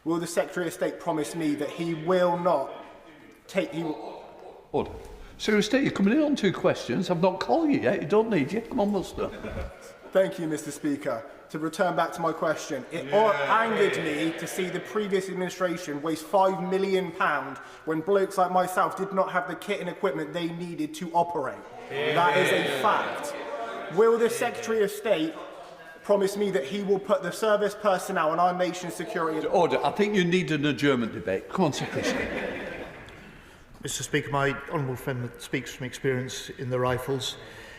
Will the Secretary of State promise me that he will not take... Order. Secretary of State, you're coming in on 2 questions. I've not called you yet. You don't need you. Come on, Muster. Thank you, Mr. Speaker. To return back to my question, it angered me to see the previous administration waste £5 million when blokes like myself did not have the kit and equipment they needed to operate. That is a fact. Will the Secretary of State promise me that he will put the service personnel and our nation's security... Order. I think you need an adjournment debate. Come on, Secretary of State. Mr. Speaker, my honourable friend speaks from experience in the rifles.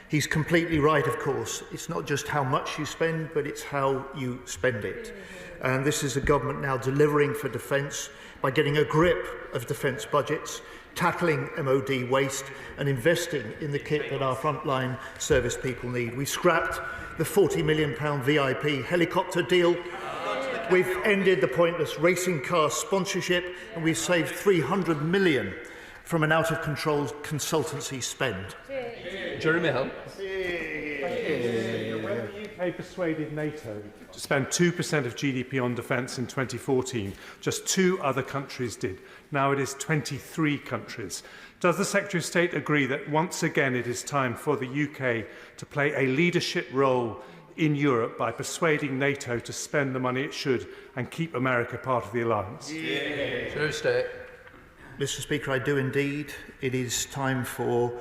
He's completely right, of course. It's not just how much you spend, but it's how you spend it. And this is a government now delivering for defence by getting a grip of defence budgets, tackling MOD waste and investing in the kit that our frontline service people need. We scrapped the £40 million VIP helicopter deal. We've ended the pointless racing car sponsorship, and we've saved £300 million from an out-of-control consultancy spend. Jeremy Hull. When the UK persuaded Nato to spend 2% of GDP on defence in 2014, just 2 other countries did. Now it is 23 countries. Does the Secretary of State agree that once again it is time for the UK to play a leadership role in Europe by persuading Nato to spend the money it should and keep America part of the alliance? Secretary of State. Mr. Speaker, I do indeed. It is time for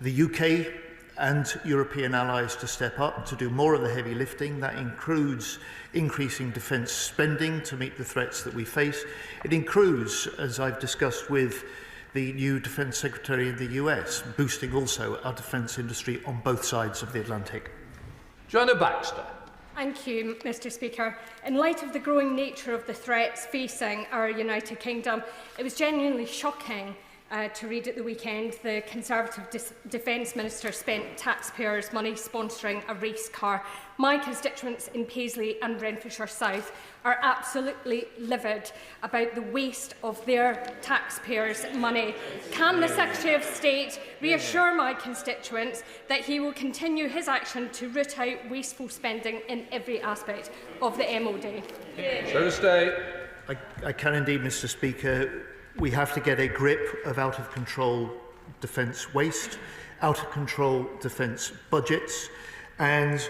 the UK and European allies to step up, to do more of the heavy lifting. That includes increasing defence spending to meet the threats that we face. It includes, as I've discussed with the new Defence Secretary in the US, boosting also our defence industry on both sides of the Atlantic. Joanna Baxter. Thank you, Mr. Speaker. In light of the growing nature of the threats facing our United Kingdom, it was genuinely shocking to read at the weekend the Conservative Defence Minister spent taxpayers' money sponsoring a race car. My constituents in Paisley and Renfrewshire South are absolutely livid about the waste of their taxpayers' money. Can the Secretary of State reassure my constituents that he will continue his action to root out wasteful spending in every aspect of the MOD? Secretary of State. I can indeed, Mr. Speaker. We have to get a grip of out-of-control defence waste, out-of-control defence budgets, and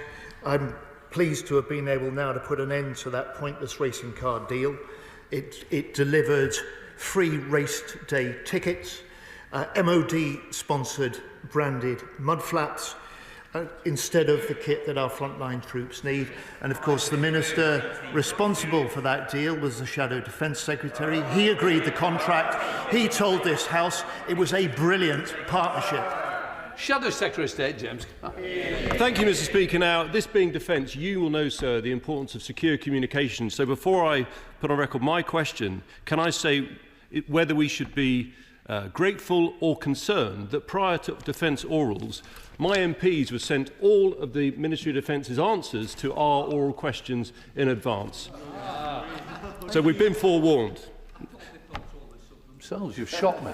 I'm pleased to have been able now to put an end to that pointless racing car deal. It delivered free race day tickets, MOD-sponsored branded mudflaps, instead of the kit that our frontline troops need. And of course the Minister responsible for that deal was the Shadow Defence Secretary. He agreed the contract. He told this House it was a brilliant partnership. Shadow Secretary of State, James. Thank you, Mr. Speaker. Now, this being defence, you will know, sir, the importance of secure communication. So before I put on record my question, can I say whether we should be grateful or concerned that prior to defence orals, my MPs were sent all of the Ministry of Defence's answers to our oral questions in advance. So we've been forewarned. You've shocked me.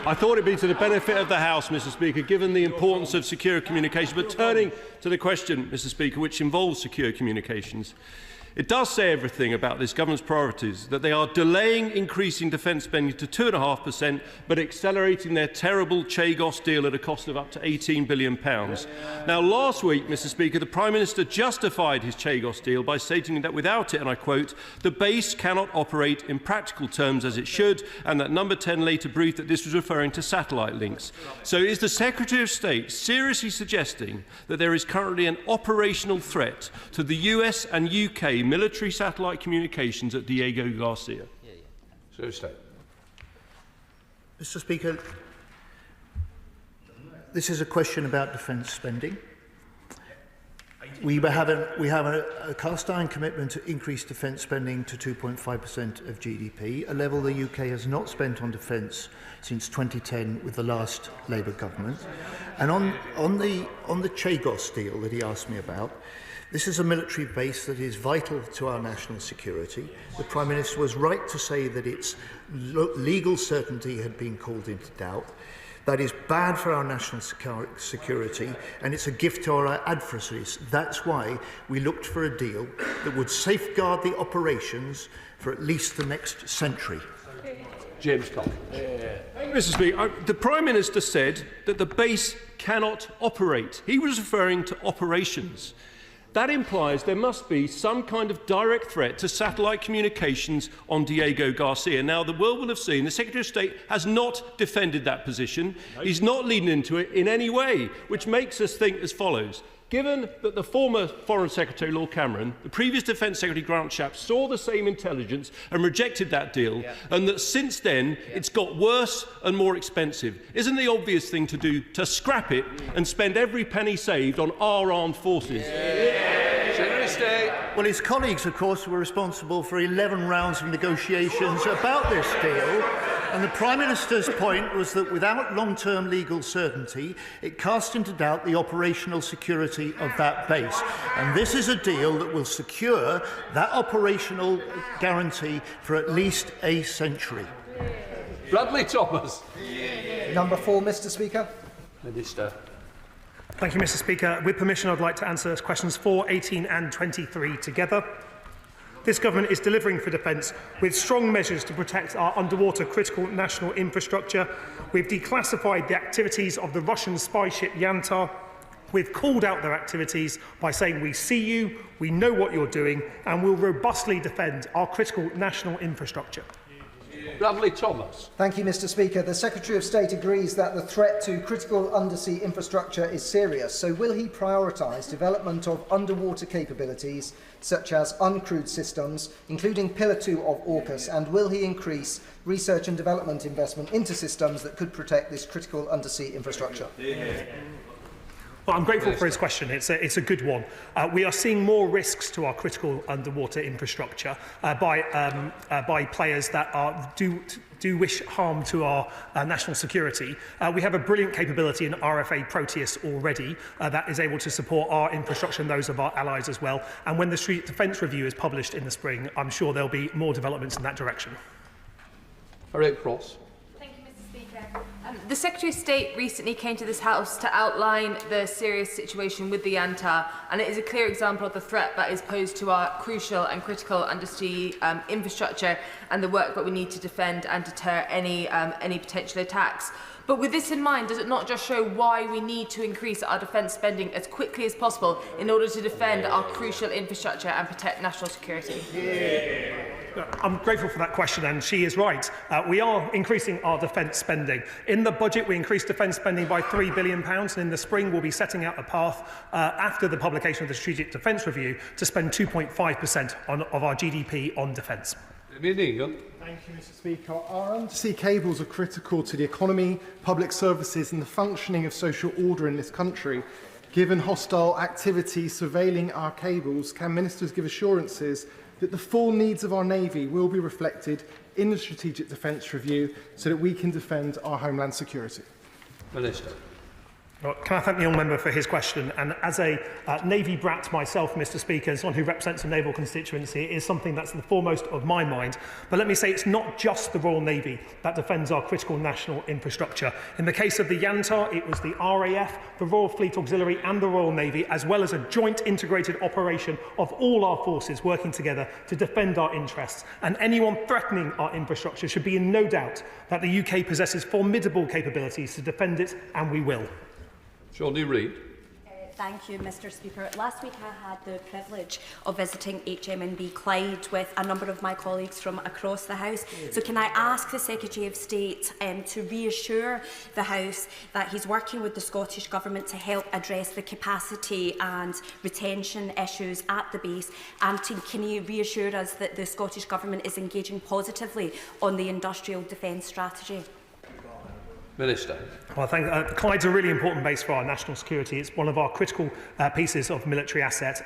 I thought it'd be to the benefit of the House, Mr. Speaker, given the importance of secure communication. But turning to the question, Mr. Speaker, which involves secure communications, it does say everything about this government's priorities, that they are delaying increasing defence spending to 2.5%, but accelerating their terrible Chagos deal at a cost of up to £18 billion. Now, last week, Mr. Speaker, the Prime Minister justified his Chagos deal by stating that without it, and I quote, the base cannot operate in practical terms as it should, and that Number 10 later briefed that this was referring to satellite links. So is the Secretary of State seriously suggesting that there is currently an operational threat to the US and UK military satellite communications at Diego Garcia? State. Mr. Speaker, this is a question about defence spending. We have a cast-iron commitment to increase defence spending to 2.5% of GDP, a level the UK has not spent on defence since 2010 with the last Labour government. And on the Chagos deal that he asked me about, this is a military base that is vital to our national security. The Prime Minister was right to say that its legal certainty had been called into doubt. That is bad for our national security, and it's a gift to our adversaries. That's why we looked for a deal that would safeguard the operations for at least the next century. James Cock. Mr. Speaker, the Prime Minister said that the base cannot operate. He was referring to operations. That implies there must be some kind of direct threat to satellite communications on Diego Garcia. Now, the world will have seen the Secretary of State has not defended that position. He's not leading into it in any way, which makes us think as follows. Given that the former Foreign Secretary, Lord Cameron, the previous Defence Secretary, Grant Shapps, saw the same intelligence and rejected that deal, and that since then it's got worse and more expensive, isn't the obvious thing to do to scrap it and spend every penny saved on our armed forces? Well, his colleagues, of course, were responsible for 11 rounds of negotiations about this deal. And the Prime Minister's point was that without long-term legal certainty, it cast into doubt the operational security of that base. And this is a deal that will secure that operational guarantee for at least a century. Bradley Thomas. Number 4, Mr. Speaker. Minister. Thank you, Mr. Speaker. With permission, I'd like to answer questions 4, 18 and 23 together. This government is delivering for defence with strong measures to protect our underwater critical national infrastructure. We've declassified the activities of the Russian spy ship Yantar. We've called out their activities by saying we see you, we know what you're doing, and we'll robustly defend our critical national infrastructure. Bradley Thomas. Thank you, Mr. Speaker. The Secretary of State agrees that the threat to critical undersea infrastructure is serious. So will he prioritise development of underwater capabilities, such as uncrewed systems, including Pillar 2 of AUKUS, and will he increase research and development investment into systems that could protect this critical undersea infrastructure? Well, I'm grateful for his question. It's a good one. We are seeing more risks to our critical underwater infrastructure by players that do wish harm to our national security. We have a brilliant capability in RFA Proteus already that is able to support our infrastructure and those of our allies as well. And when the Strategic Defence Review is published in the spring, I'm sure there'll be more developments in that direction. Eric Cross. The Secretary of State recently came to this House to outline the serious situation with the Yantar, and it is a clear example of the threat that is posed to our crucial and critical undersea infrastructure and the work that we need to defend and deter any potential attacks. But with this in mind, does it not just show why we need to increase our defence spending as quickly as possible in order to defend our crucial infrastructure and protect national security? I'm grateful for that question, and she is right. We are increasing our defence spending. In the budget, we increased defence spending by £3 billion, and in the spring, we'll be setting out a path after the publication of the Strategic Defence Review to spend 2.5% of our GDP on defence. Thank you, Mr. Speaker. Our undersea cables are critical to the economy, public services and the functioning of social order in this country. Given hostile activity surveilling our cables, can ministers give assurances that the full needs of our Navy will be reflected in the Strategic Defence Review so that we can defend our homeland security? Minister. Well, can I thank the young member for his question? And as a Navy brat myself, Mr. Speaker, and someone who represents a naval constituency, it is something that's the foremost of my mind. But let me say it's not just the Royal Navy that defends our critical national infrastructure. In the case of the Yantar, it was the RAF, the Royal Fleet Auxiliary and the Royal Navy, as well as a joint integrated operation of all our forces working together to defend our interests. And anyone threatening our infrastructure should be in no doubt that the UK possesses formidable capabilities to defend it, and we will. Johnny Reid. Thank you, Mr. Speaker. Last week I had the privilege of visiting HMNB Clyde with a number of my colleagues from across the House. So can I ask the Secretary of State to reassure the House that he's working with the Scottish Government to help address the capacity and retention issues at the base, and can he reassure us that the Scottish Government is engaging positively on the industrial defence strategy? Minister. Well, Clyde's a really important base for our national security. It's one of our critical pieces of military asset,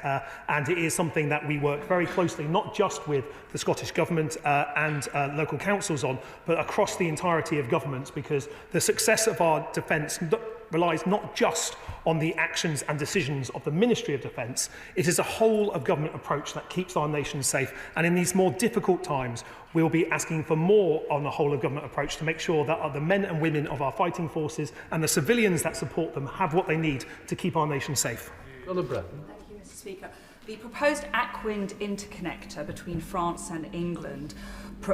and it is something that we work very closely, not just with the Scottish Government and local councils on, but across the entirety of governments, because the success of our defence relies not just on the actions and decisions of the Ministry of Defence. It is a whole of government approach that keeps our nation safe. And in these more difficult times, we'll be asking for more on the whole of government approach to make sure that the men and women of our fighting forces and the civilians that support them have what they need to keep our nation safe. Thank you, Mr. Speaker. The proposed Aquin interconnector between France and England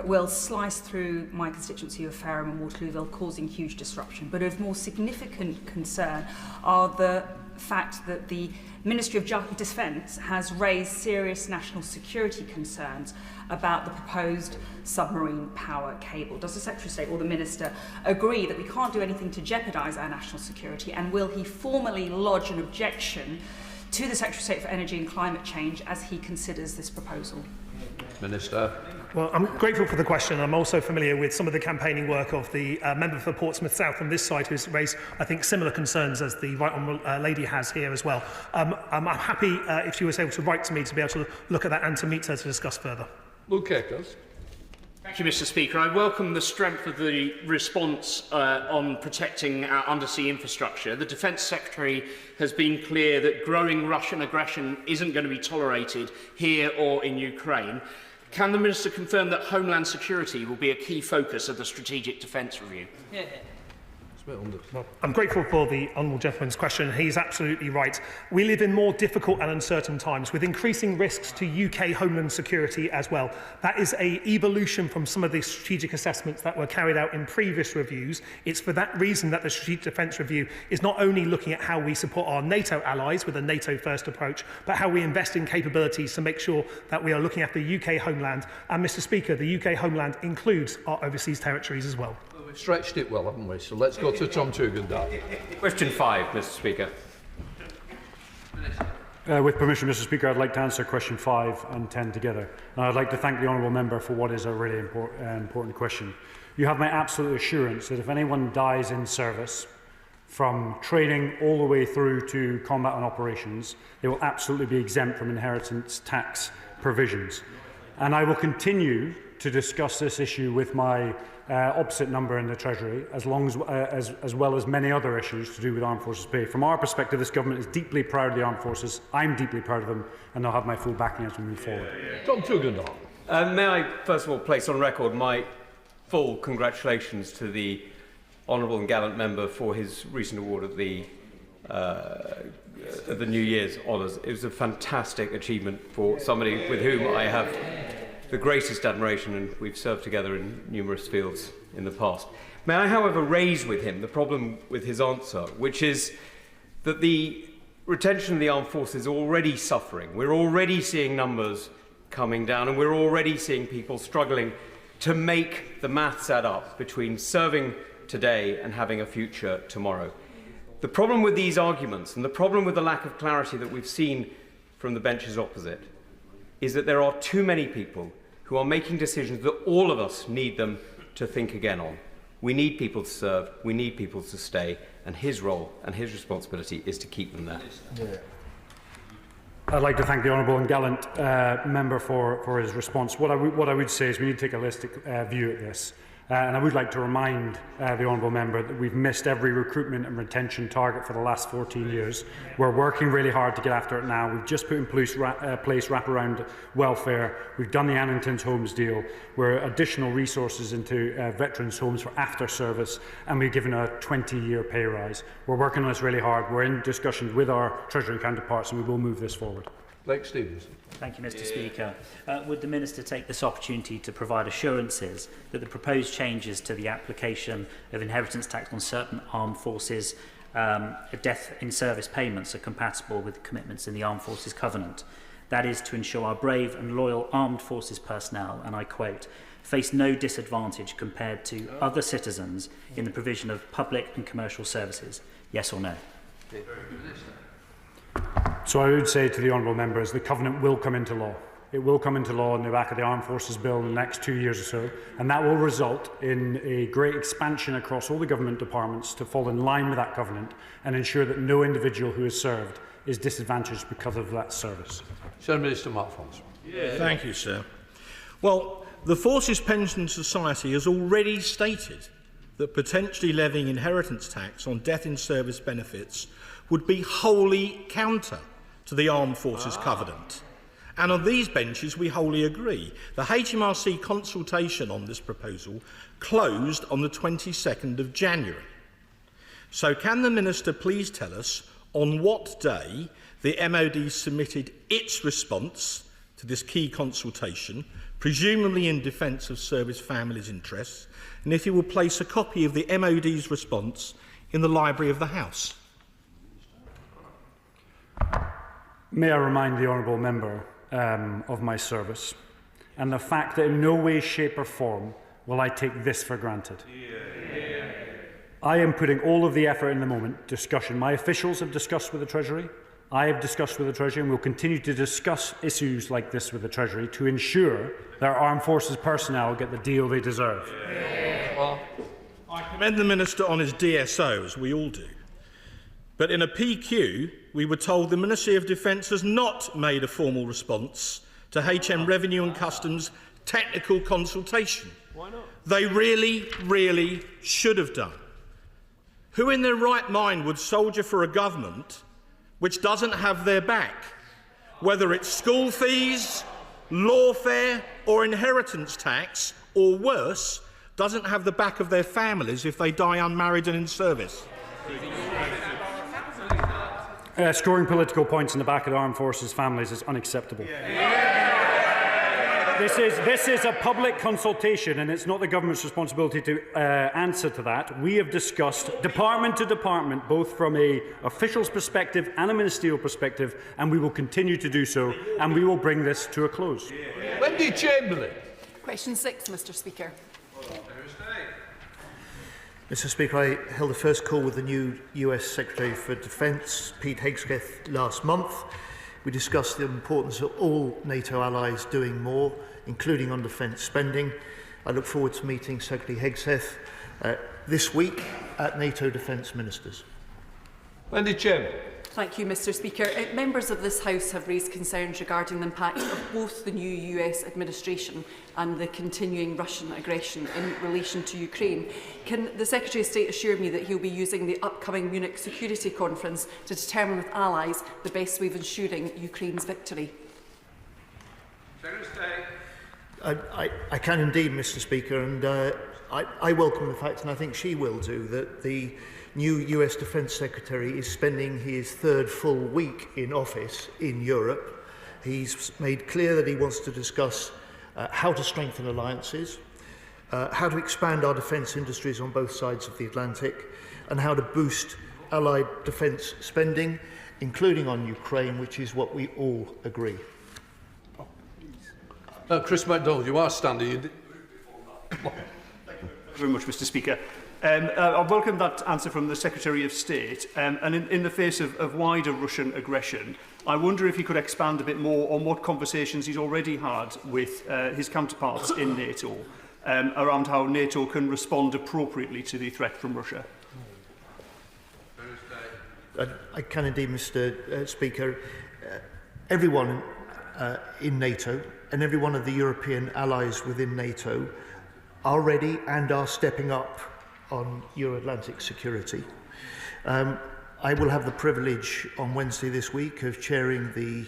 will slice through my constituency of Fareham and Waterlooville, causing huge disruption. But of more significant concern are the fact that the Ministry of Defence has raised serious national security concerns about the proposed submarine power cable. Does the Secretary of State or the Minister agree that we can't do anything to jeopardise our national security, and will he formally lodge an objection to the Secretary of State for Energy and Climate Change as he considers this proposal? Minister. Well, I'm grateful for the question. I'm also familiar with some of the campaigning work of the member for Portsmouth South on this side, who's raised, I think, similar concerns as the right honourable lady has here as well. I'm happy if she was able to write to me to be able to look at that and to meet her to discuss further. Thank you, Mr. Speaker. I welcome the strength of the response on protecting our undersea infrastructure. The Defence Secretary has been clear that growing Russian aggression isn't going to be tolerated here or in Ukraine. Can the Minister confirm that Homeland Security will be a key focus of the Strategic Defence Review? Well, I'm grateful for the honourable gentleman's question. He's absolutely right. We live in more difficult and uncertain times with increasing risks to UK homeland security as well. That is an evolution from some of the strategic assessments that were carried out in previous reviews. It's for that reason that the Strategic Defence Review is not only looking at how we support our NATO allies with a NATO-first approach, but how we invest in capabilities to make sure that we are looking after the UK homeland. And, Mr. Speaker, the UK homeland includes our overseas territories as well. We've stretched it well, haven't we? So let's go to Tom Tugendhat. Question 5, Mr. Speaker. With permission, Mr. Speaker, I'd like to answer question 5 and 10 together. And I'd like to thank the honourable member for what is a really important question. You have my absolute assurance that if anyone dies in service, from training all the way through to combat and operations, they will absolutely be exempt from inheritance tax provisions. And I will continue to discuss this issue with my opposite number in the Treasury, as well as many other issues to do with armed forces pay. From our perspective, this government is deeply proud of the armed forces. I'm deeply proud of them, and they'll have my full backing as we move forward. Tom Tugendhat. May I first of all place on record my full congratulations to the honourable and gallant member for his recent award of the New Year's honours. It was a fantastic achievement for somebody with whom I have the greatest admiration, and we've served together in numerous fields in the past. May I, however, raise with him the problem with his answer, which is that the retention of the armed forces is already suffering. We're already seeing numbers coming down, and we're already seeing people struggling to make the maths add up between serving today and having a future tomorrow. The problem with these arguments, and the problem with the lack of clarity that we've seen from the benches opposite, is that there are too many people who are making decisions that all of us need them to think again on. We need people to serve, we need people to stay, and his role and his responsibility is to keep them there. I'd like to thank the honourable and gallant member for his response. What I would say is we need to take a holistic view at this. And I would like to remind the honourable member that we've missed every recruitment and retention target for the last 14 years. We're working really hard to get after it now. We've just put in place wraparound welfare. We've done the Annington's Homes deal. We're additional resources into veterans' homes for after service, and we've given a 20-year pay rise. We're working on this really hard. We're in discussions with our Treasury counterparts, and we will move this forward. Blake Stevens. Thank you, Mr. Speaker. Would the Minister take this opportunity to provide assurances that the proposed changes to the application of inheritance tax on certain armed forces death in service payments are compatible with the commitments in the Armed Forces Covenant? That is to ensure our brave and loyal armed forces personnel, and I quote, face no disadvantage compared to other citizens in the provision of public and commercial services. Yes or no? So I would say to the honourable members, the Covenant will come into law. It will come into law on the back of the Armed Forces Bill in the next 2 years or so, and that will result in a great expansion across all the government departments to fall in line with that Covenant and ensure that no individual who is served is disadvantaged because of that service. Sir Minister Marfons. Thank you, sir. Well, the Forces Pension Society has already stated that potentially levying inheritance tax on death in service benefits would be wholly counter to the Armed Forces Covenant. And on these benches, we wholly agree. The HMRC consultation on this proposal closed on the 22nd of January. So can the Minister please tell us on what day the MOD submitted its response to this key consultation, presumably in defence of service families' interests, and if he will place a copy of the MOD's response in the library of the House? May I remind the honourable member of my service and the fact that in no way, shape or form will I take this for granted. I am putting all of the effort in the moment, discussion. My officials have discussed with the Treasury, I have discussed with the Treasury, and will continue to discuss issues like this with the Treasury to ensure that our armed forces personnel get the deal they deserve. Well, I commend the Minister on his DSO, as we all do. But in a PQ, we were told the Ministry of Defence has not made a formal response to HM Revenue and Customs' technical consultation. Why not? They really, really should have done. Who in their right mind would soldier for a government which doesn't have their back, whether it's school fees, lawfare or inheritance tax, or worse, doesn't have the back of their families if they die unmarried and in service? Scoring political points in the back of the armed forces families is unacceptable. This is a public consultation, and it's not the government's responsibility to answer to that. We have discussed department to department, both from an official's perspective and a ministerial perspective, and we will continue to do so, and we will bring this to a close. Wendy Chamberlain. Question 6, Mr. Speaker. Mr. Speaker, I held the first call with the new US Secretary for Defence, Pete Hegseth, last month. We discussed the importance of all NATO allies doing more, including on defence spending. I look forward to meeting Secretary Hegseth this week at NATO Defence Ministers. Wendy Chamberlain. Thank you, Mr. Speaker. Members of this House have raised concerns regarding the impact of both the new US administration and the continuing Russian aggression in relation to Ukraine. Can the Secretary of State assure me that he will be using the upcoming Munich Security Conference to determine with allies the best way of ensuring Ukraine's victory? Secretary of State. I can indeed, Mr. Speaker, and I welcome the fact, and I think she will do, that the new US Defence Secretary is spending his third full week in office in Europe. He's made clear that he wants to discuss how to strengthen alliances, how to expand our defence industries on both sides of the Atlantic, and how to boost allied defence spending, including on Ukraine, which is what we all agree. Chris MacDonald, you are standing. Thank you very much, Mr. Speaker. I welcome that answer from the Secretary of State, and in the face of wider Russian aggression, I wonder if he could expand a bit more on what conversations he's already had with his counterparts in NATO around how NATO can respond appropriately to the threat from Russia. I can indeed, Mr. Speaker. Everyone in NATO and every one of the European allies within NATO are ready and are stepping up on Euro-Atlantic security. I will have the privilege on Wednesday this week of chairing the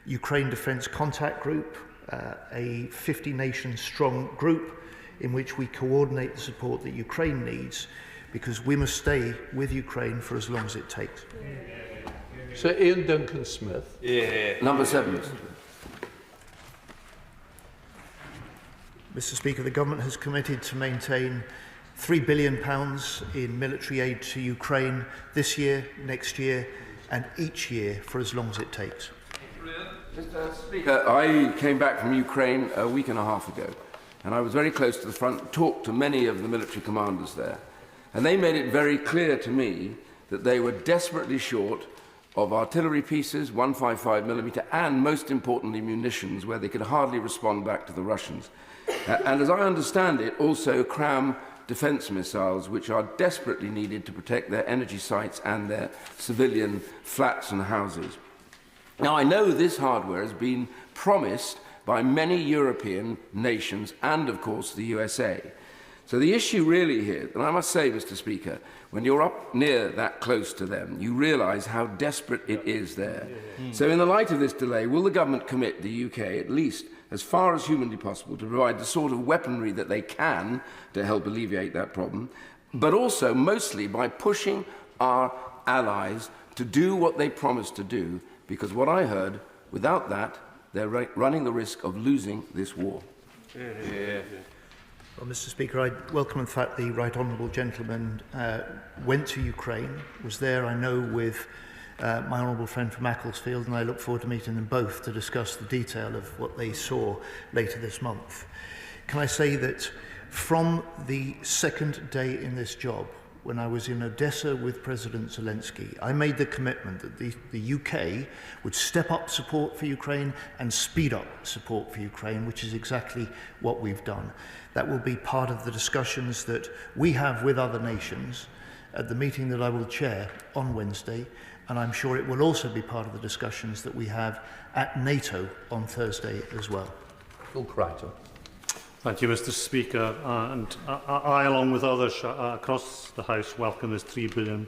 Ukraine Defence Contact Group, a 50-nation strong group in which we coordinate the support that Ukraine needs, because we must stay with Ukraine for as long as it takes. Sir Ian Duncan-Smith. Number 7. Mr. Speaker, the government has committed to maintain £3 billion in military aid to Ukraine this year, next year, and each year for as long as it takes. Mr. Speaker, I came back from Ukraine a week and a half ago, and I was very close to the front, talked to many of the military commanders there, and they made it very clear to me that they were desperately short of artillery pieces, 155mm, and most importantly munitions, where they could hardly respond back to the Russians. And as I understand it, also cram defence missiles, which are desperately needed to protect their energy sites and their civilian flats and houses. Now, I know this hardware has been promised by many European nations and, of course, the USA. So the issue really here, and I must say, Mr. Speaker, when you're up near that close to them, you realise how desperate it is there. So in the light of this delay, will the government commit the UK, at least as far as humanly possible, to provide the sort of weaponry that they can to help alleviate that problem, but also mostly by pushing our allies to do what they promised to do, because what I heard, without that, they're running the risk of losing this war. Well, Mr. Speaker, I welcome the fact the Right Honourable Gentleman went to Ukraine, was there, I know, with my honourable friend from Macclesfield, and I look forward to meeting them both to discuss the detail of what they saw later this month. Can I say that from the second day in this job, when I was in Odessa with President Zelensky, I made the commitment that the UK would step up support for Ukraine and speed up support for Ukraine, which is exactly what we've done. That will be part of the discussions that we have with other nations at the meeting that I will chair on Wednesday, and I'm sure it will also be part of the discussions that we have at NATO on Thursday as well. Phil Crichton. Thank you, Mr. Speaker. And I, along with others across the House, welcome this £3 billion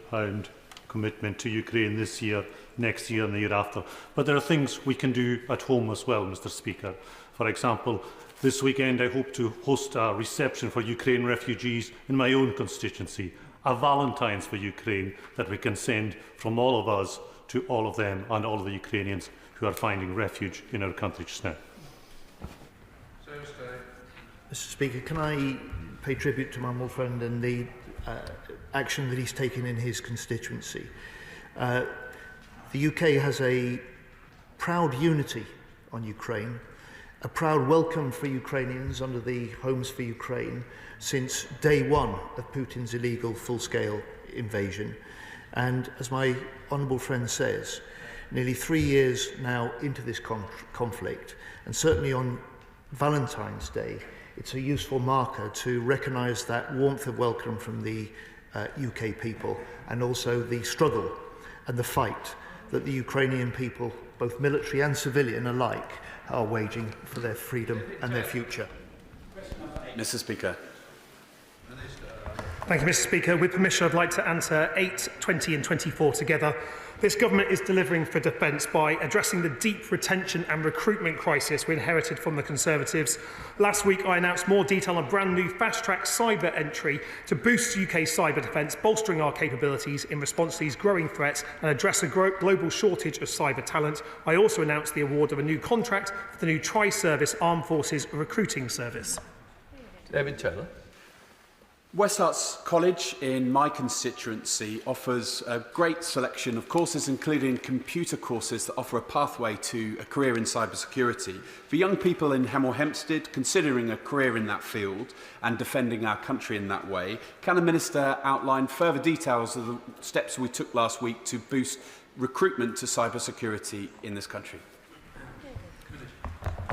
commitment to Ukraine this year, next year and the year after. But there are things we can do at home as well, Mr. Speaker. For example, this weekend I hope to host a reception for Ukraine refugees in my own constituency, a Valentine's for Ukraine that we can send from all of us to all of them and all of the Ukrainians who are finding refuge in our country just now. Mr. Speaker, can I pay tribute to my honourable friend and the action that he's taken in his constituency? The UK has a proud unity on Ukraine, a proud welcome for Ukrainians under the Homes for Ukraine since day one of Putin's illegal full-scale invasion. And as my honourable friend says, nearly 3 years now into this conflict, and certainly on Valentine's Day, it's a useful marker to recognise that warmth of welcome from the UK people, and also the struggle and the fight that the Ukrainian people, both military and civilian alike, are waging for their freedom and their future. Mr. Speaker. Thank you, Mr. Speaker. With permission, I'd like to answer 8, 20 and 24 together. This government is delivering for defence by addressing the deep retention and recruitment crisis we inherited from the Conservatives. Last week, I announced more detail on a brand new fast-track cyber entry to boost UK cyber defence, bolstering our capabilities in response to these growing threats and address a global shortage of cyber talent. I also announced the award of a new contract for the new Tri-Service Armed Forces Recruiting Service. David Taylor. West Herts College in my constituency offers a great selection of courses, including computer courses that offer a pathway to a career in cybersecurity. For young people in Hemel Hempstead considering a career in that field and defending our country in that way, can the Minister outline further details of the steps we took last week to boost recruitment to cybersecurity in this country?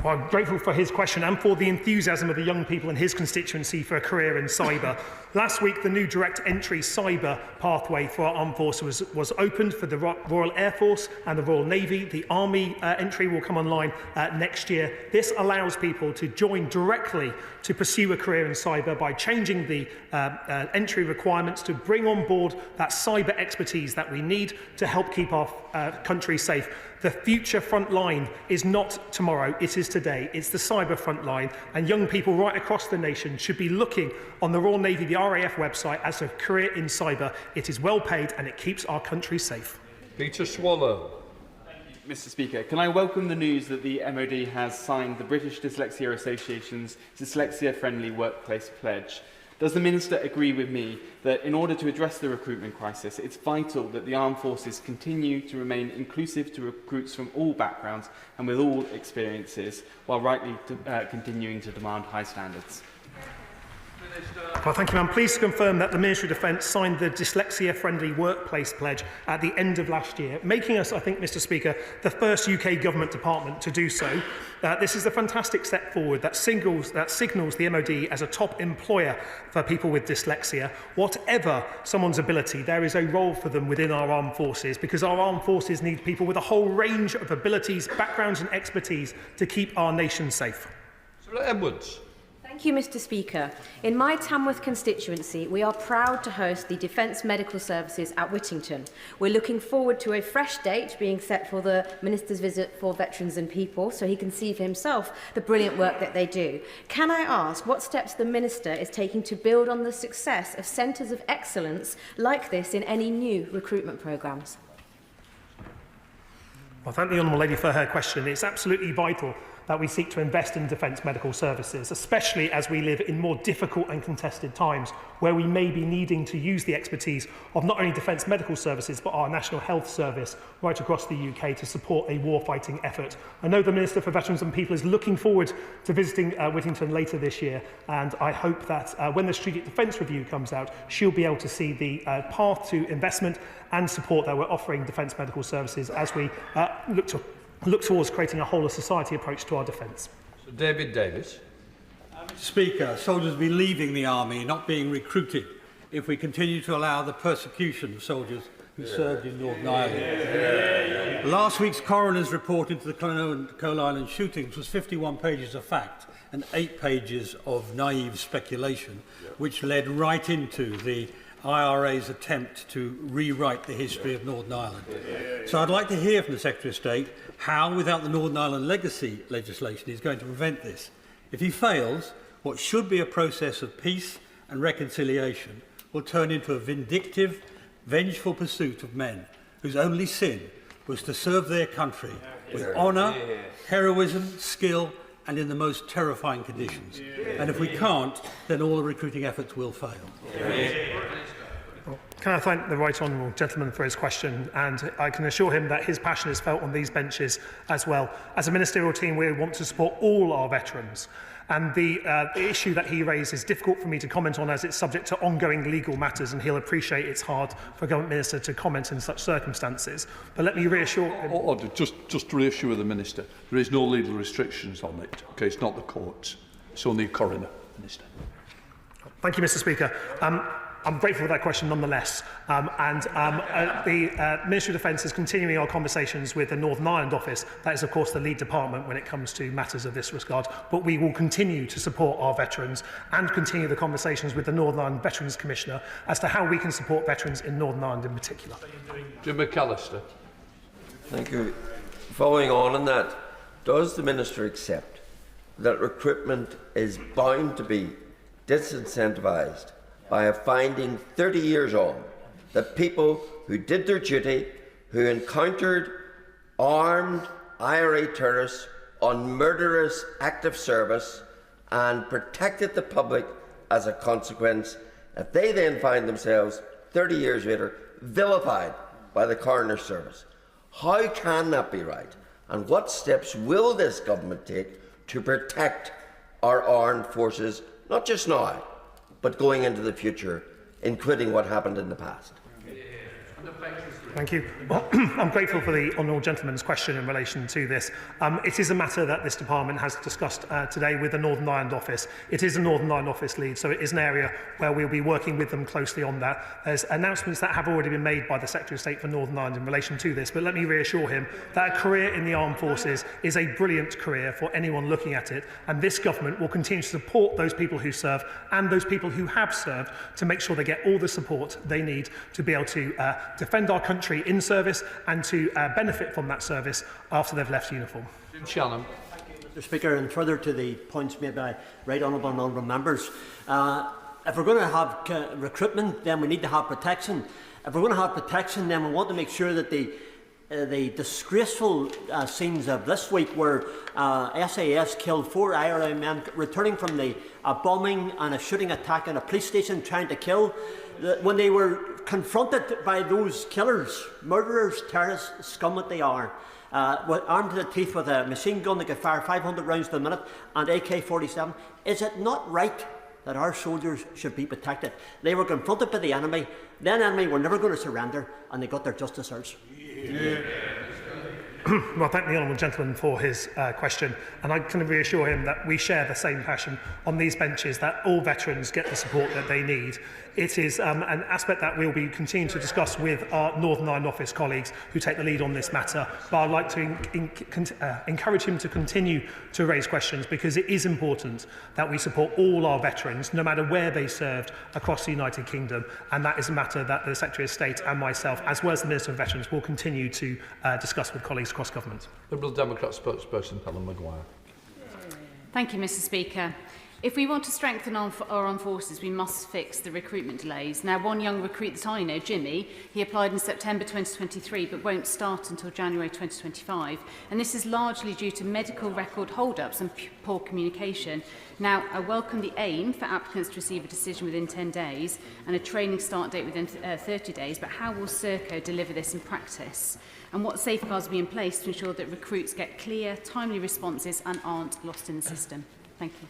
Well, I'm grateful for his question and for the enthusiasm of the young people in his constituency for a career in cyber. Last week, the new direct entry cyber pathway for our armed forces was opened for the Royal Air Force and the Royal Navy. The Army entry will come online next year. This allows people to join directly to pursue a career in cyber by changing the entry requirements to bring on board that cyber expertise that we need to help keep our country safe. The future front line is not tomorrow, it is today. It's the cyber front line, and young people right across the nation should be looking on the Royal Navy, the RAF website, as a career in cyber. It is well paid and it keeps our country safe. Peter Swallow. Mr. Speaker, can I welcome the news that the MOD has signed the British Dyslexia Association's Dyslexia-Friendly Workplace Pledge? Does the Minister agree with me that in order to address the recruitment crisis, it's vital that the armed forces continue to remain inclusive to recruits from all backgrounds and with all experiences, while rightly continuing to demand high standards? Well, thank you. I'm pleased to confirm that the Ministry of Defence signed the Dyslexia-Friendly Workplace Pledge at the end of last year, making us, I think, Mr. Speaker, the first UK government department to do so. This is a fantastic step forward that signals the MOD as a top employer for people with dyslexia. Whatever someone's ability, there is a role for them within our armed forces, because our armed forces need people with a whole range of abilities, backgrounds and expertise to keep our nation safe. Edwards. Thank Thank you, Mr Speaker. In my Tamworth constituency, we are proud to host the Defence Medical Services at Whittington. We're looking forward to a fresh date being set for the Minister's visit for Veterans and People, so he can see for himself the brilliant work that they do. Can I ask what steps the Minister is taking to build on the success of centres of excellence like this in any new recruitment programmes? Well, thank the Honourable Lady for her question. It's absolutely vital that we seek to invest in defence medical services, especially as we live in more difficult and contested times where we may be needing to use the expertise of not only defence medical services but our National Health Service right across the UK to support a war-fighting effort. I know the Minister for Veterans and People is looking forward to visiting Whittington later this year, and I hope that when the Strategic Defence Review comes out, she'll be able to see the path to investment and support that we're offering defence medical services as we look towards creating a whole of society approach to our defence. So David Davis. Mr Speaker, soldiers will be leaving the army, not being recruited, if we continue to allow the persecution of soldiers who served in Northern Ireland. Last week's coroner's report into the Coal Island shootings was 51 pages of fact and 8 pages of naive speculation, which led right into the IRA's attempt to rewrite the history of Northern Ireland. So I'd like to hear from the Secretary of State how, without the Northern Ireland legacy legislation, he's going to prevent this. If he fails, what should be a process of peace and reconciliation will turn into a vindictive, vengeful pursuit of men whose only sin was to serve their country with honour, heroism, skill, and in the most terrifying conditions. And if we can't, then all the recruiting efforts will fail. Can I thank the right honourable gentleman for his question, and I can assure him that his passion is felt on these benches as well. As a ministerial team, we want to support all our veterans, and the issue that he raised is difficult for me to comment on as it's subject to ongoing legal matters, and he'll appreciate it's hard for a government minister to comment in such circumstances. But let me reassure him... Order. Just to reassure the Minister, there is no legal restrictions on it. Okay, it's not the courts. It's only a coroner, Minister. Thank you, Mr Speaker. I'm grateful for that question nonetheless. The Ministry of Defence is continuing our conversations with the Northern Ireland Office. That is, of course, the lead department when it comes to matters of this regard. But we will continue to support our veterans and continue the conversations with the Northern Ireland Veterans Commissioner as to how we can support veterans in Northern Ireland in particular. Jim McAllister. Thank you. Following on that, does the Minister accept that recruitment is bound to be disincentivised by a finding 30 years on that people who did their duty, who encountered armed IRA terrorists on murderous active service and protected the public as a consequence, if they then find themselves 30 years later vilified by the coroner's service? How can that be right? And what steps will this government take to protect our armed forces, not just now, but going into the future, including what happened in the past? Thank you. Well, I'm grateful for the honourable gentleman's question in relation to this. It is a matter that this department has discussed today with the Northern Ireland Office. It is a Northern Ireland Office lead, so it is an area where we'll be working with them closely on that. There's announcements that have already been made by the Secretary of State for Northern Ireland in relation to this, but let me reassure him that a career in the armed forces is a brilliant career for anyone looking at it, and this government will continue to support those people who serve and those people who have served to make sure they get all the support they need to be able to defend our country in service and to benefit from that service after they've left uniform. Jim Shannon. Mr Speaker, and further to the points made by right honourable and honourable members, if we're going to have recruitment, then we need to have protection. If we're going to have protection, then we want to make sure that the disgraceful scenes of this week where SAS killed 4 IRA men returning from the bombing and a shooting attack in a police station trying to kill, when they were confronted by those killers, murderers, terrorists, scum that they are, armed to the teeth with a machine gun that could fire 500 rounds per minute and AK-47, is it not right that our soldiers should be protected? They were confronted by the enemy. Then enemy were never going to surrender, and they got their just desserts. Well, thank the honourable gentleman for his question, and I can reassure him that we share the same passion on these benches that all veterans get the support that they need. It is an aspect that we'll be continuing to discuss with our Northern Ireland Office colleagues who take the lead on this matter, but I'd like to encourage him to continue to raise questions, because it is important that we support all our veterans, no matter where they served across the United Kingdom, and that is a matter that the Secretary of State and myself, as well as the Minister of Veterans, will continue to discuss with colleagues across government. Liberal Democrat spokesperson Helen Maguire. Thank you, Mr. Speaker. If we want to strengthen our armed forces, we must fix the recruitment delays. Now, one young recruit that I know, Jimmy, he applied in September 2023 but won't start until January 2025. And this is largely due to medical record hold-ups and poor communication. Now, I welcome the aim for applicants to receive a decision within 10 days and a training start date within 30 days, but how will Serco deliver this in practice? And what safeguards will be in place to ensure that recruits get clear, timely responses and aren't lost in the system? Thank you.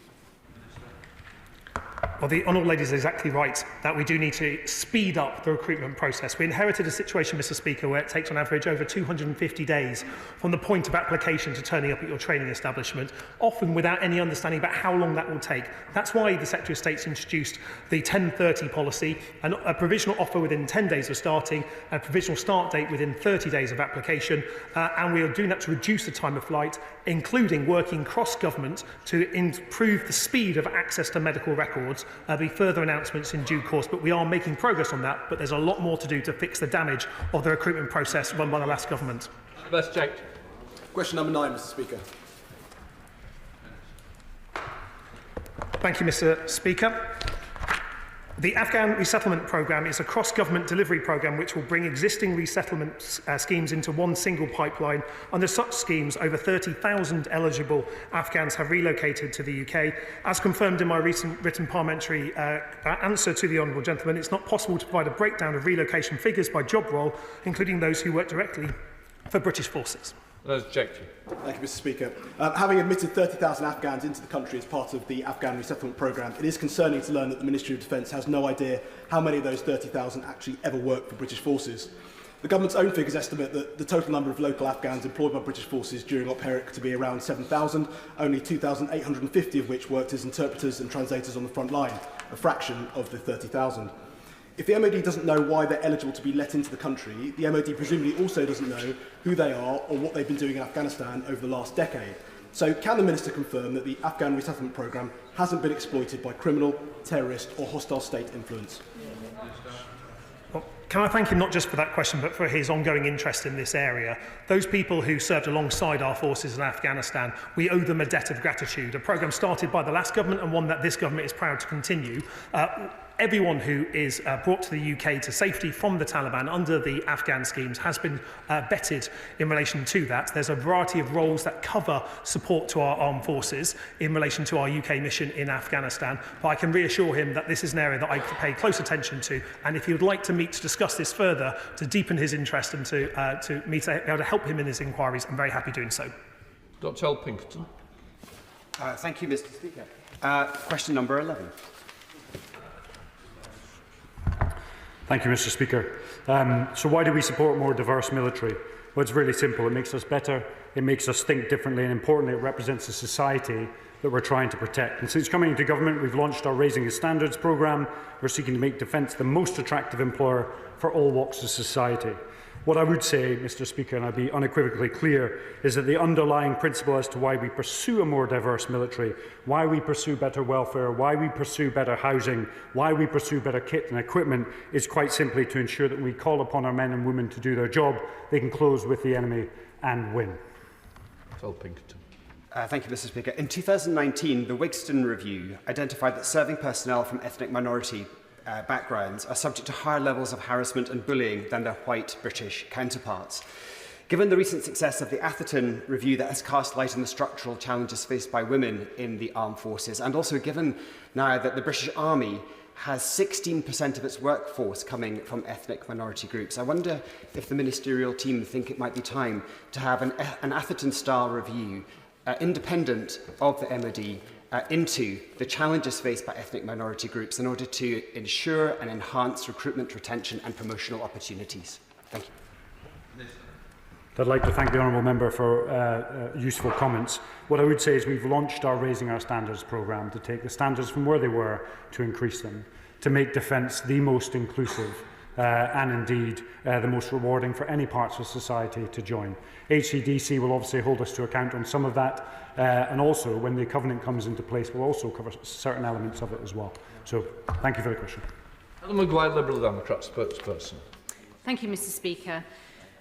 Well, the honourable lady is exactly right that we do need to speed up the recruitment process. We inherited a situation, Mr. Speaker, where it takes on average over 250 days from the point of application to turning up at your training establishment, often without any understanding about how long that will take. That's why the Secretary of State's introduced the 1030 policy, and a provisional offer within 10 days of starting, a provisional start date within 30 days of application, and we are doing that to reduce the time of flight, including working cross-government to improve the speed of access to medical records. There'll be further announcements in due course, but we are making progress on that, but there's a lot more to do to fix the damage of the recruitment process run by the last government. Best checked. Question number 9, Mr. Speaker. Thank you, Mr. Speaker. The Afghan resettlement programme is a cross-government delivery programme which will bring existing resettlement schemes into one single pipeline. Under such schemes, over 30,000 eligible Afghans have relocated to the UK. As confirmed in my recent written parliamentary answer to the honourable gentleman, it's not possible to provide a breakdown of relocation figures by job role, including those who work directly for British forces. Thank you, Mr. Speaker. Having admitted 30,000 Afghans into the country as part of the Afghan resettlement programme, it is concerning to learn that the Ministry of Defence has no idea how many of those 30,000 actually ever work for British forces. The government's own figures estimate that the total number of local Afghans employed by British forces during Op Herrick to be around 7,000, only 2,850 of which worked as interpreters and translators on the front line, a fraction of the 30,000. If the MOD doesn't know why they're eligible to be let into the country, the MOD presumably also doesn't know who they are or what they've been doing in Afghanistan over the last decade. So can the Minister confirm that the Afghan resettlement programme hasn't been exploited by criminal, terrorist or hostile state influence? Well, can I thank him not just for that question, but for his ongoing interest in this area? Those people who served alongside our forces in Afghanistan, we owe them a debt of gratitude, a programme started by the last government and one that this government is proud to continue. Everyone who is brought to the UK to safety from the Taliban under the Afghan schemes has been vetted in relation to that. There's a variety of roles that cover support to our armed forces in relation to our UK mission in Afghanistan, but I can reassure him that this is an area that I pay close attention to, and if he would like to meet to discuss this further, to deepen his interest and to be able to help him in his inquiries, I'm very happy doing so. Dr. L. Pinkerton. Thank you, Mr. Speaker. Question number 11. Thank you, Mr. Speaker. So why do we support more diverse military? Well, it's really simple. It makes us better, it makes us think differently, and importantly, it represents a society that we're trying to protect. And since coming into government, we've launched our Raising the Standards programme. We're seeking to make defence the most attractive employer for all walks of society. What I would say, Mr. Speaker, and I'll be unequivocally clear, is that the underlying principle as to why we pursue a more diverse military, why we pursue better welfare, why we pursue better housing, why we pursue better kit and equipment, is quite simply to ensure that we call upon our men and women to do their job, they can close with the enemy and win. Phil Pinkerton. Thank you, Mr. Speaker. In 2019, the Wigston Review identified that serving personnel from ethnic minority backgrounds are subject to higher levels of harassment and bullying than their white British counterparts. Given the recent success of the Atherton Review that has cast light on the structural challenges faced by women in the armed forces, and also given now that the British Army has 16% of its workforce coming from ethnic minority groups, I wonder if the ministerial team think it might be time to have an Atherton-style review independent of the MOD into the challenges faced by ethnic minority groups in order to ensure and enhance recruitment, retention and promotional opportunities. Thank you. I'd like to thank the Honourable Member for useful comments. What I would say is we've launched our Raising Our Standards programme to take the standards from where they were to increase them, to make defence the most inclusive and indeed the most rewarding for any parts of society to join. HCDC will obviously hold us to account on some of that, and also when the Covenant comes into place we'll also cover certain elements of it as well. So thank you for the question. Alan Maguire, Liberal Democrat spokesperson. Thank you, Mr. Speaker.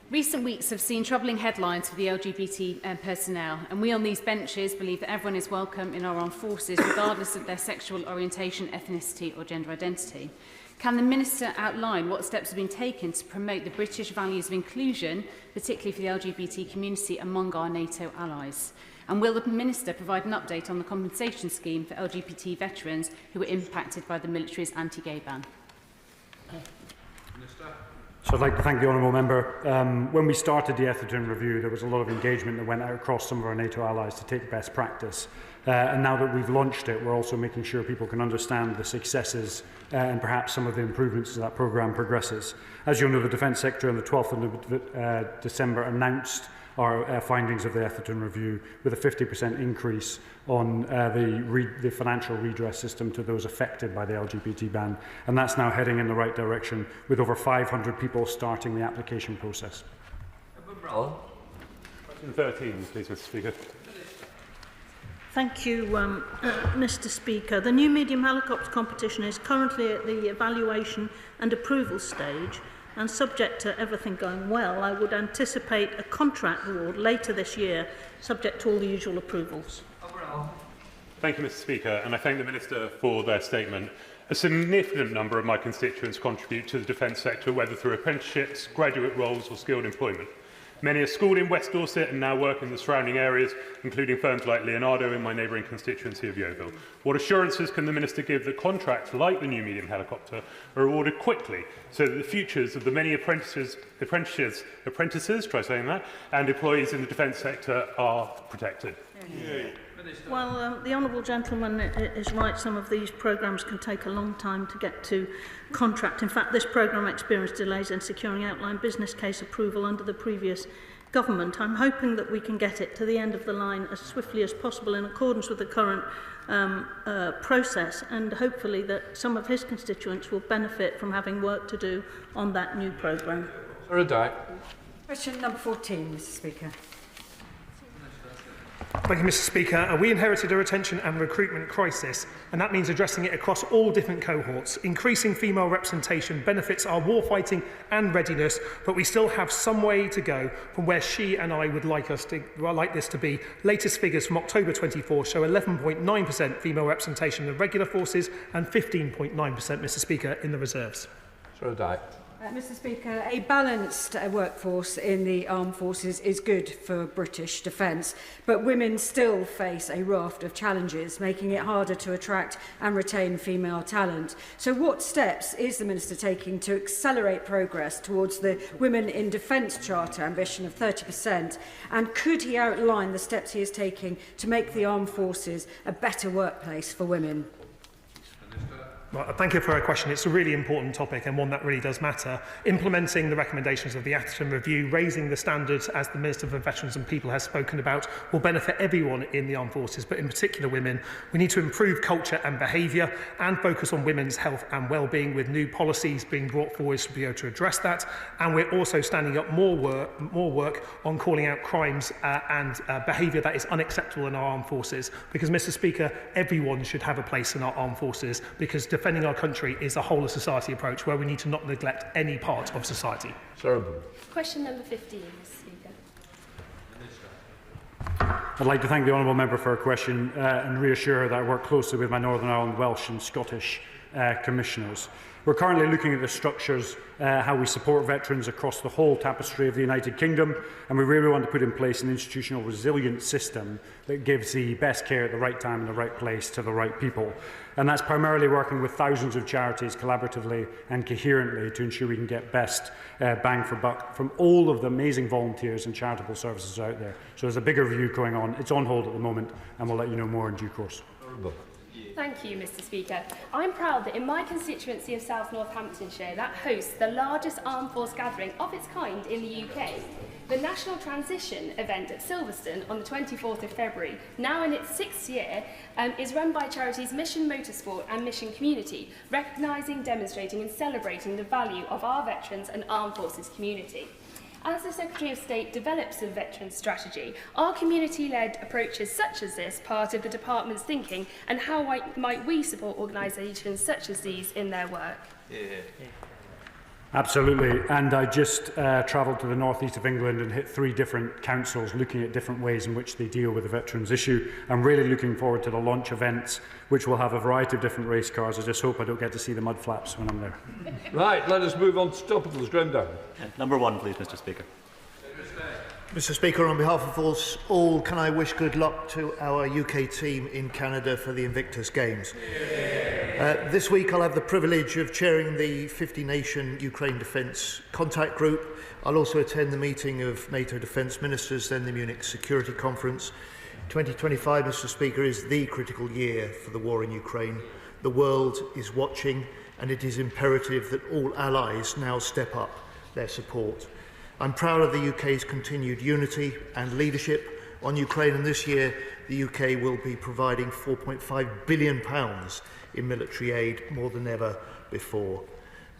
Recent weeks have seen troubling headlines for the LGBT personnel, and we on these benches believe that everyone is welcome in our armed forces, regardless of their sexual orientation, ethnicity or gender identity. Can the Minister outline what steps have been taken to promote the British values of inclusion, particularly for the LGBT community among our NATO allies? And will the Minister provide an update on the compensation scheme for LGBT veterans who were impacted by the military's anti-gay ban? So I'd like to thank the Honourable Member. When we started the Etherton review, there was a lot of engagement that went out across some of our NATO allies to take best practice. And now that we've launched it, we're also making sure people can understand the successes and perhaps some of the improvements as that programme progresses. As you'll know, the Defence Secretary on the 12th of December announced our findings of the Etherton review with a 50% increase on the financial redress system to those affected by the LGBT ban. And that's now heading in the right direction with over 500 people starting the application process. Question 13, please, Mr. Speaker. Thank you, Mr. Speaker. The new medium helicopter competition is currently at the evaluation and approval stage, and subject to everything going well, I would anticipate a contract award later this year, subject to all the usual approvals. Thank you, Mr. Speaker, and I thank the Minister for their statement. A significant number of my constituents contribute to the defence sector, whether through apprenticeships, graduate roles or skilled employment. Many are schooled in West Dorset and now work in the surrounding areas, including firms like Leonardo in my neighbouring constituency of Yeovil. What assurances can the Minister give that contracts like the new medium helicopter are awarded quickly so that the futures of the many apprentices, try saying that, and employees in the defence sector are protected? Well, the honourable gentleman is right. Some of these programmes can take a long time to get to contract. In fact, this programme experienced delays in securing outline business case approval under the previous government. I'm hoping that we can get it to the end of the line as swiftly as possible in accordance with the current process, and hopefully that some of his constituents will benefit from having work to do on that new programme. Question number 14, Mr. Speaker. Thank you, Mr. Speaker. We inherited a retention and recruitment crisis, and that means addressing it across all different cohorts. Increasing female representation benefits our warfighting and readiness, but we still have some way to go from where she and I would like this to be. Latest figures from October 24 show 11.9% female representation in the regular forces and 15.9%, Mr. Speaker, in the reserves. Mr. Speaker, a balanced workforce in the armed forces is good for British defence, but women still face a raft of challenges, making it harder to attract and retain female talent. So what steps is the Minister taking to accelerate progress towards the Women in Defence Charter ambition of 30%? And could he outline the steps he is taking to make the armed forces a better workplace for women? Well, thank you for a question. It's a really important topic and one that really does matter. Implementing the recommendations of the Atherton Review, raising the standards, as the Minister for Veterans and People has spoken about, will benefit everyone in the armed forces, but in particular women. We need to improve culture and behaviour and focus on women's health and well-being, with new policies being brought forward to be able to address that. And we're also standing up more work on calling out crimes and behaviour that is unacceptable in our armed forces. Because, Mr. Speaker, everyone should have a place in our armed forces, because defending our country is a whole of society approach where we need to not neglect any part of society. Question number 15, Mr. Speaker. I'd like to thank the Honourable Member for her question and reassure her that I work closely with my Northern Ireland, Welsh and Scottish Commissioners. We're currently looking at the structures, how we support veterans across the whole tapestry of the United Kingdom, and we really want to put in place an institutional resilient system that gives the best care at the right time in the right place to the right people. And that's primarily working with thousands of charities collaboratively and coherently to ensure we can get best bang for buck from all of the amazing volunteers and charitable services out there. So there's a bigger review going on. It's on hold at the moment, and we'll let you know more in due course. Thank you, Mr. Speaker. I'm proud that in my constituency of South Northamptonshire, that hosts the largest armed force gathering of its kind in the UK. The National Transition event at Silverstone on the 24th of February, now in its 6th year, is run by charities Mission Motorsport and Mission Community, recognising, demonstrating and celebrating the value of our veterans and armed forces community. As the Secretary of State develops a veterans strategy, are community-led approaches such as this part of the department's thinking, and how might we support organisations such as these in their work? Absolutely, and I just travelled to the northeast of England and hit 3 different councils looking at different ways in which they deal with the veterans issue. I'm really looking forward to the launch events, which will have a variety of different race cars. I just hope I don't get to see the mud flaps when I'm there. Right, let us move on to topicals. Graham Down. Number 1, please, Mr. Speaker. Mr. Speaker, on behalf of us all, can I wish good luck to our UK team in Canada for the Invictus Games. This week I'll have the privilege of chairing the 50-nation Ukraine Defence Contact Group. I'll also attend the meeting of NATO Defence Ministers, then the Munich Security Conference. 2025, Mr. Speaker, is the critical year for the war in Ukraine. The world is watching, and it is imperative that all allies now step up their support. I'm proud of the UK's continued unity and leadership on Ukraine, and this year the UK will be providing £4.5 billion in military aid, more than ever before.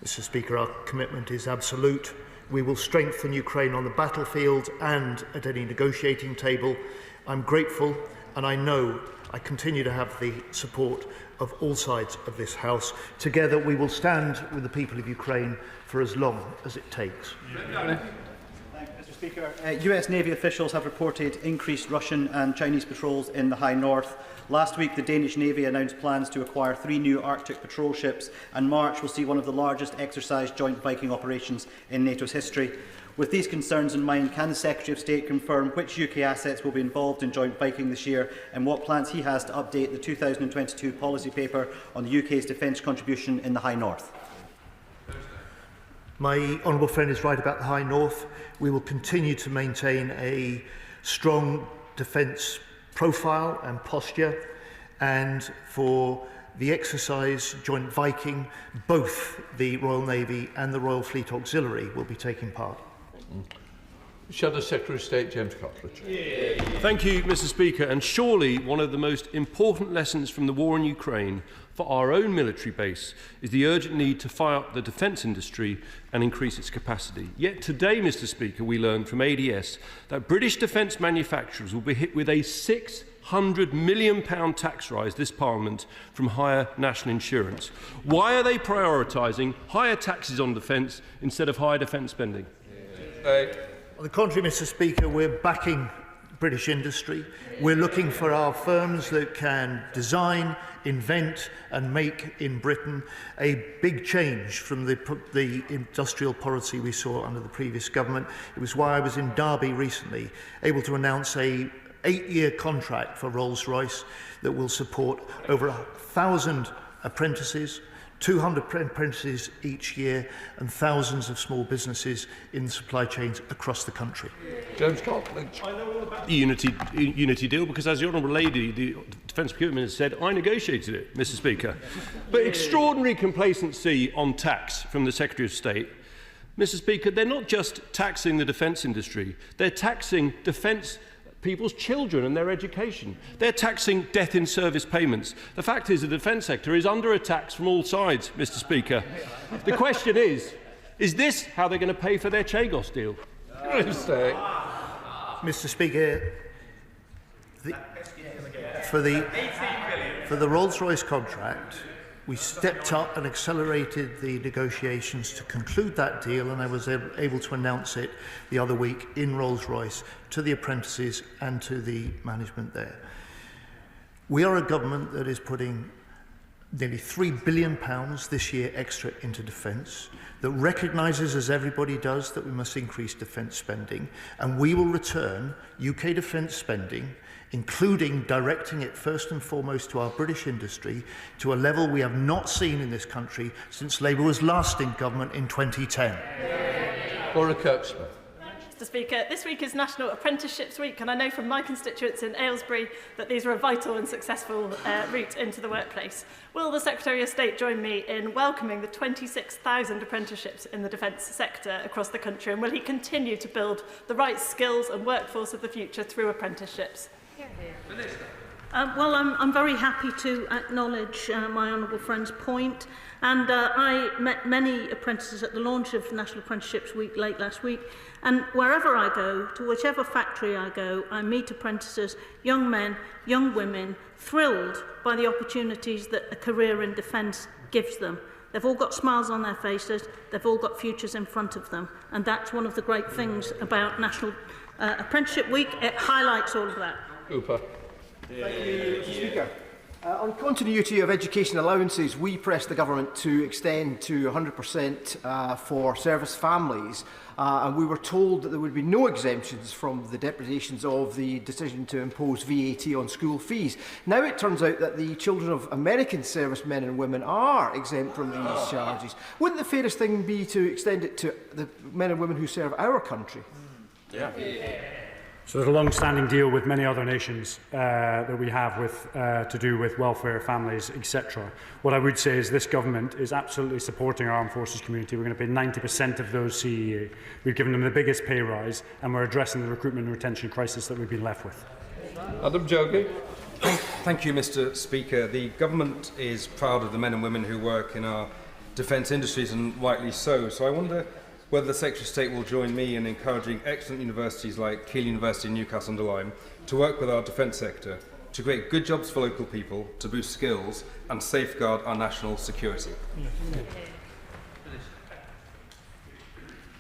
Mr. Speaker, our commitment is absolute. We will strengthen Ukraine on the battlefield and at any negotiating table. I'm grateful, and I know I continue to have the support of all sides of this House. Together we will stand with the people of Ukraine for as long as it takes. Mr. Speaker, US Navy officials have reported increased Russian and Chinese patrols in the High North. Last week, the Danish Navy announced plans to acquire 3 new Arctic patrol ships, and March will see one of the largest exercised joint Viking operations in NATO's history. With these concerns in mind, can the Secretary of State confirm which UK assets will be involved in joint Viking this year, and what plans he has to update the 2022 policy paper on the UK's defence contribution in the High North? My honourable friend is right about the High North. We will continue to maintain a strong defence profile and posture, and for the exercise Joint Viking, both the Royal Navy and the Royal Fleet Auxiliary will be taking part. Shadow Secretary of State James Cottridge. Thank you, Mr. Speaker. And surely one of the most important lessons from the war in Ukraine for our own military base is the urgent need to fire up the defence industry and increase its capacity. Yet today, Mr. Speaker, we learned from ADS that British defence manufacturers will be hit with a £600 million tax rise this Parliament from higher national insurance. Why are they prioritising higher taxes on defence instead of higher defence spending? On the contrary, Mr. Speaker, we're backing British industry. We're looking for our firms that can design, invent and make in Britain. A big change from the industrial policy we saw under the previous government. It was why I was in Derby recently, able to announce a 8-year contract for Rolls-Royce that will support over 1,000 apprentices, 200 apprentices each year, and thousands of small businesses in supply chains across the country. James Cottridge. I know all about the unity deal because, as the Honourable Lady, the Defence Procurement Minister, said, I negotiated it, Mr. Speaker. But extraordinary complacency on tax from the Secretary of State. Mr. Speaker, they're not just taxing the defence industry, they're taxing defence people's children and their education. They're taxing death in service payments. The fact is the defence sector is under attack from all sides, Mr. Speaker. The question is this how they're going to pay for their Chagos deal? Mr. Speaker, for the Rolls-Royce contract, we stepped up and accelerated the negotiations to conclude that deal, and I was able to announce it the other week in Rolls-Royce to the apprentices and to the management there. We are a government that is putting nearly £3 billion this year extra into defence, that recognises, as everybody does, that we must increase defence spending, and we will return UK defence spending, including directing it first and foremost to our British industry, to a level we have not seen in this country since Labour was last in government in 2010. Laura Kirksmith. Mr Speaker. This week is National Apprenticeships Week, and I know from my constituents in Aylesbury that these are a vital and successful route into the workplace. Will the Secretary of State join me in welcoming the 26,000 apprenticeships in the defence sector across the country, and will he continue to build the right skills and workforce of the future through apprenticeships? Well, I'm very happy to acknowledge my honourable friend's point, and I met many apprentices at the launch of National Apprenticeships Week late last week, and wherever I go, to whichever factory I go, I meet apprentices, young men, young women, thrilled by the opportunities that a career in defence gives them. They've all got smiles on their faces, they've all got futures in front of them, and that's one of the great things about National Apprenticeship Week. It highlights all of that. Cooper. Thank you, Mr Speaker. On continuity of education allowances, we pressed the government to extend to 100% for service families, and we were told that there would be no exemptions from the depredations of the decision to impose VAT on school fees. Now it turns out that the children of American servicemen and women are exempt from these charges. Wouldn't the fairest thing be to extend it to the men and women who serve our country? Yeah. So there's a long-standing deal with many other nations that we have with, to do with welfare, families, etc. What I would say is this government is absolutely supporting our armed forces community. We're going to pay 90% of those CEA. We've given them the biggest pay rise, and we're addressing the recruitment and retention crisis that we've been left with. Adam Jogi. Thank you, Mr Speaker. The government is proud of the men and women who work in our defence industries, and rightly so. So I wonder whether the Secretary of State will join me in encouraging excellent universities like Healy University in Newcastle-under-Lyme to work with our defence sector to create good jobs for local people, to boost skills and safeguard our national security.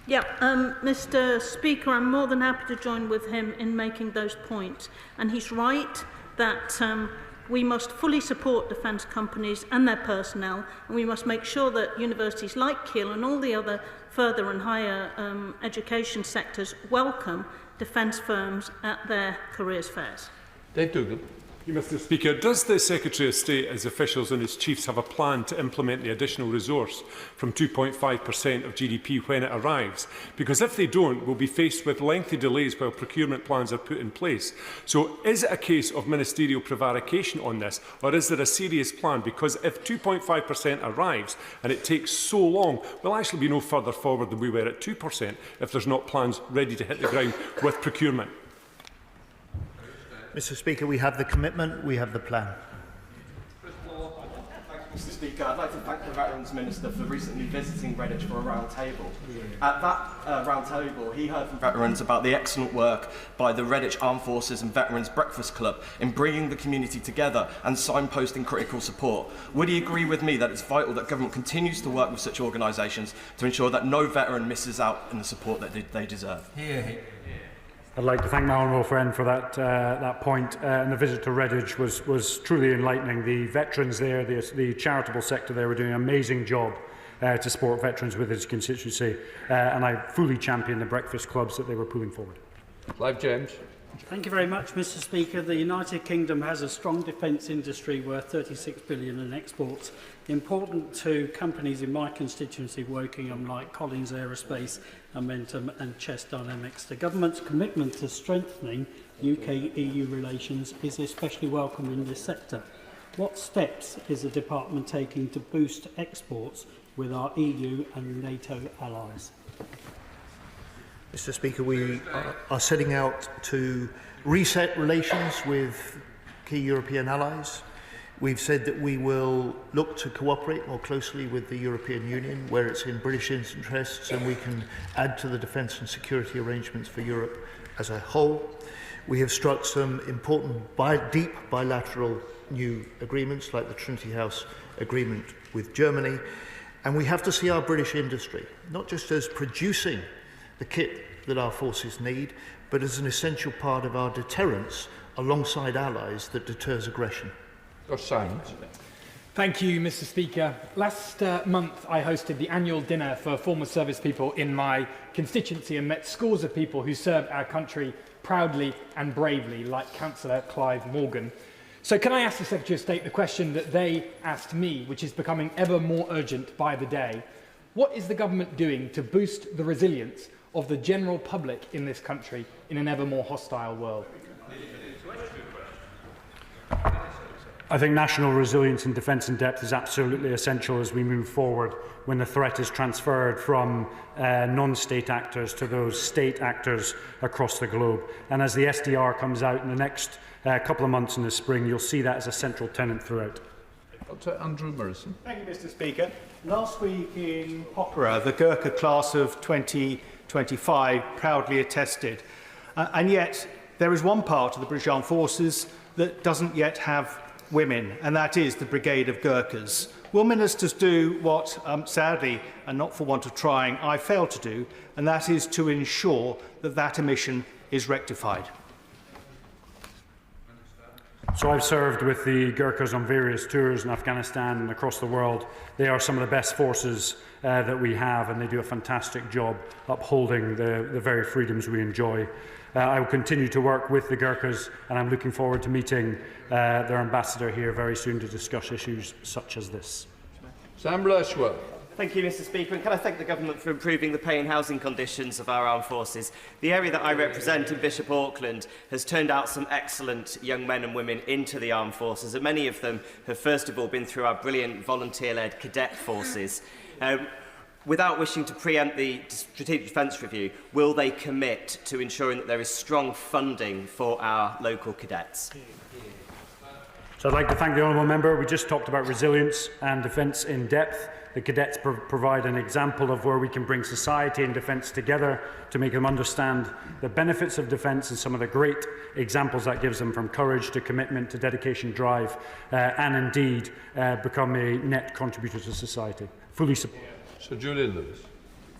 Yeah, Mr Speaker, I'm more than happy to join with him in making those points. And he's right that we must fully support defence companies and their personnel, and we must make sure that universities like Keele and all the other further and higher education sectors welcome defence firms at their careers fairs. Dave Dougal. Mr Speaker, does the Secretary of State, his officials and his chiefs have a plan to implement the additional resource from 2.5% of GDP when it arrives? Because if they don't, we'll be faced with lengthy delays while procurement plans are put in place. So is it a case of ministerial prevarication on this, or is there a serious plan? Because if 2.5% arrives and it takes so long, we'll actually be no further forward than we were at 2% if there's not plans ready to hit the ground with procurement. Mr Speaker, we have the commitment, we have the plan. Mr Speaker, I'd like to thank the Veterans Minister for recently visiting Redditch for a round table. At that round table, he heard from veterans about the excellent work by the Redditch Armed Forces and Veterans Breakfast Club in bringing the community together and signposting critical support. Would he agree with me that it's vital that government continues to work with such organisations to ensure that no veteran misses out in the support that they deserve? I'd like to thank my honourable friend for that point. And the visit to Redditch was truly enlightening. The veterans there, the charitable sector there, were doing an amazing job to support veterans with his constituency. And I fully champion the breakfast clubs that they were pulling forward. Clive James. Thank you very much, Mr Speaker. The United Kingdom has a strong defence industry worth £36 billion in exports, important to companies in my constituency, Wokingham, like Collins Aerospace, Momentum and Chess Dynamics. The government's commitment to strengthening UK-EU relations is especially welcome in this sector. What steps is the department taking to boost exports with our EU and NATO allies? Mr Speaker, we are setting out to reset relations with key European allies. We've said that we will look to cooperate more closely with the European Union where it's in British interests and we can add to the defence and security arrangements for Europe as a whole. We have struck some important deep bilateral new agreements like the Trinity House agreement with Germany, and we have to see our British industry not just as producing the kit that our forces need, but as an essential part of our deterrence alongside allies that deters aggression. Thank you, Mr Speaker. Last month I hosted the annual dinner for former service people in my constituency and met scores of people who served our country proudly and bravely, like Councillor Clive Morgan. So can I ask the Secretary of State the question that they asked me, which is becoming ever more urgent by the day? What is the government doing to boost the resilience of the general public in this country in an ever more hostile world? I think national resilience in defence in depth is absolutely essential as we move forward when the threat is transferred from non-state actors to those state actors across the globe. And as the SDR comes out in the next couple of months in the spring, you'll see that as a central tenet throughout. Dr. Andrew Morrison. Thank you, Mr. Speaker. Last week in Pokhara, the Gurkha class of 2025 proudly attested. And yet, there is one part of the British Armed Forces that doesn't yet have women, and that is the Brigade of Gurkhas. Will ministers do what, sadly, and not for want of trying, I failed to do, and that is to ensure that that omission is rectified? So I've served with the Gurkhas on various tours in Afghanistan and across the world. They are some of the best forces that we have, and they do a fantastic job upholding the very freedoms we enjoy. I will continue to work with the Gurkhas, and I'm looking forward to meeting their ambassador here very soon to discuss issues such as this. Sam Rushworth. Thank you, Mr. Speaker, and can I thank the Government for improving the pay and housing conditions of our armed forces. The area that I represent in Bishop Auckland has turned out some excellent young men and women into the armed forces, and many of them have first of all been through our brilliant volunteer-led cadet forces. Without wishing to preempt the Strategic Defence Review, will they commit to ensuring that there is strong funding for our local cadets? So I'd like to thank the Honourable Member. We just talked about resilience and defence in depth. The cadets provide an example of where we can bring society and defence together to make them understand the benefits of defence and some of the great examples that gives them, from courage to commitment to dedication, drive, and indeed become a net contributor to society. Fully support. Sir Julian Lewis.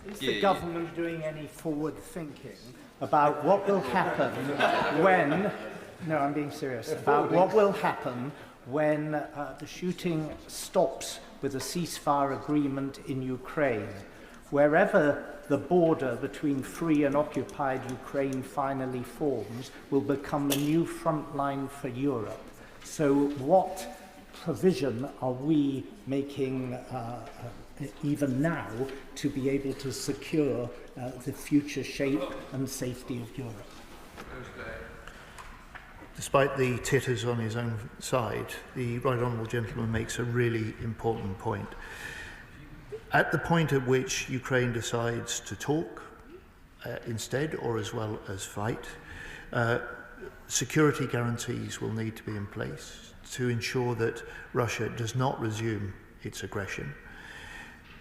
Is the government doing any forward thinking about what will happen when, no, I'm being serious, about what will happen when the shooting stops with a ceasefire agreement in Ukraine? Wherever the border between free and occupied Ukraine finally forms will become the new front line for Europe. So what provision are we making even now to be able to secure the future shape and safety of Europe? Despite the titters on his own side, the Right Honourable Gentleman makes a really important point. At the point at which Ukraine decides to talk instead, or as well as fight, security guarantees will need to be in place to ensure that Russia does not resume its aggression.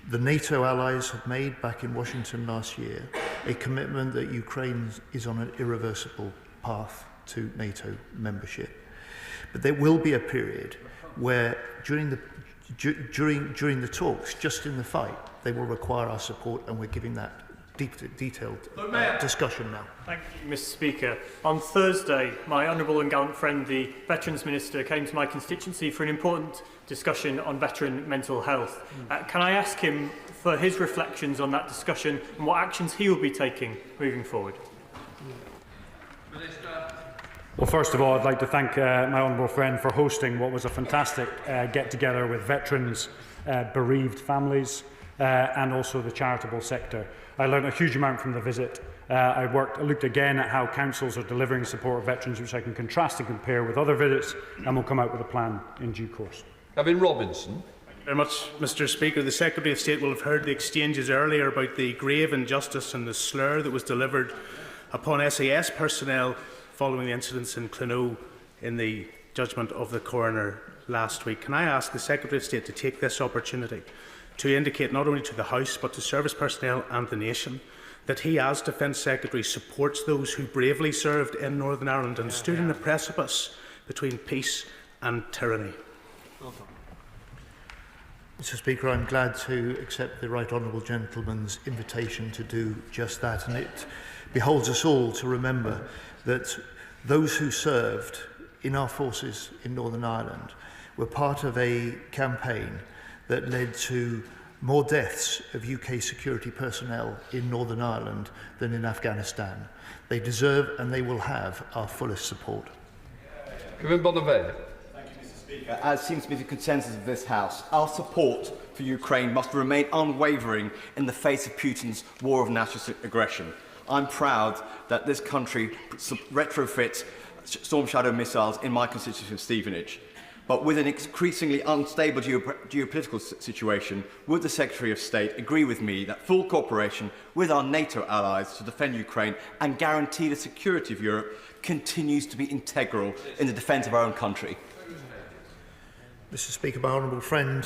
The NATO allies have made, back in Washington last year, a commitment that Ukraine is on an irreversible path to NATO membership. But there will be a period where during the talks, just in the fight, they will require our support, and we're giving that detailed discussion now. Thank you, Mr. Speaker. On Thursday, my honourable and gallant friend, the Veterans Minister, came to my constituency for an important discussion on veteran mental health. Can I ask him for his reflections on that discussion and what actions he will be taking moving forward? Well, first of all, I'd like to thank my honourable friend for hosting what was a fantastic get-together with veterans, bereaved families, and also the charitable sector. I learned a huge amount from the visit. I looked again at how councils are delivering support of veterans, which I can contrast and compare with other visits, and will come out with a plan in due course. Gavin Robinson. Thank you very much, Mr. Speaker. The Secretary of State will have heard the exchanges earlier about the grave injustice and the slur that was delivered upon SAS personnel following the incidents in Clonau in the judgment of the coroner last week. Can I ask the Secretary of State to take this opportunity to indicate not only to the House but to service personnel and the nation that he, as Defence Secretary, supports those who bravely served in Northern Ireland and stood in the precipice between peace and tyranny? Mr. Speaker, I'm glad to accept the Right Honourable Gentleman's invitation to do just that, and it beholds us all to remember that those who served in our forces in Northern Ireland were part of a campaign that led to more deaths of UK security personnel in Northern Ireland than in Afghanistan. They deserve and they will have our fullest support. Kevin Bonnevet. Thank you, Mr. Speaker. As seems to be the consensus of this House, our support for Ukraine must remain unwavering in the face of Putin's war of national aggression. I'm proud that this country retrofits Storm Shadow missiles in my constituency of Stevenage. But with an increasingly unstable geopolitical situation, would the Secretary of State agree with me that full cooperation with our NATO allies to defend Ukraine and guarantee the security of Europe continues to be integral in the defence of our own country? Mr. Speaker, my honourable friend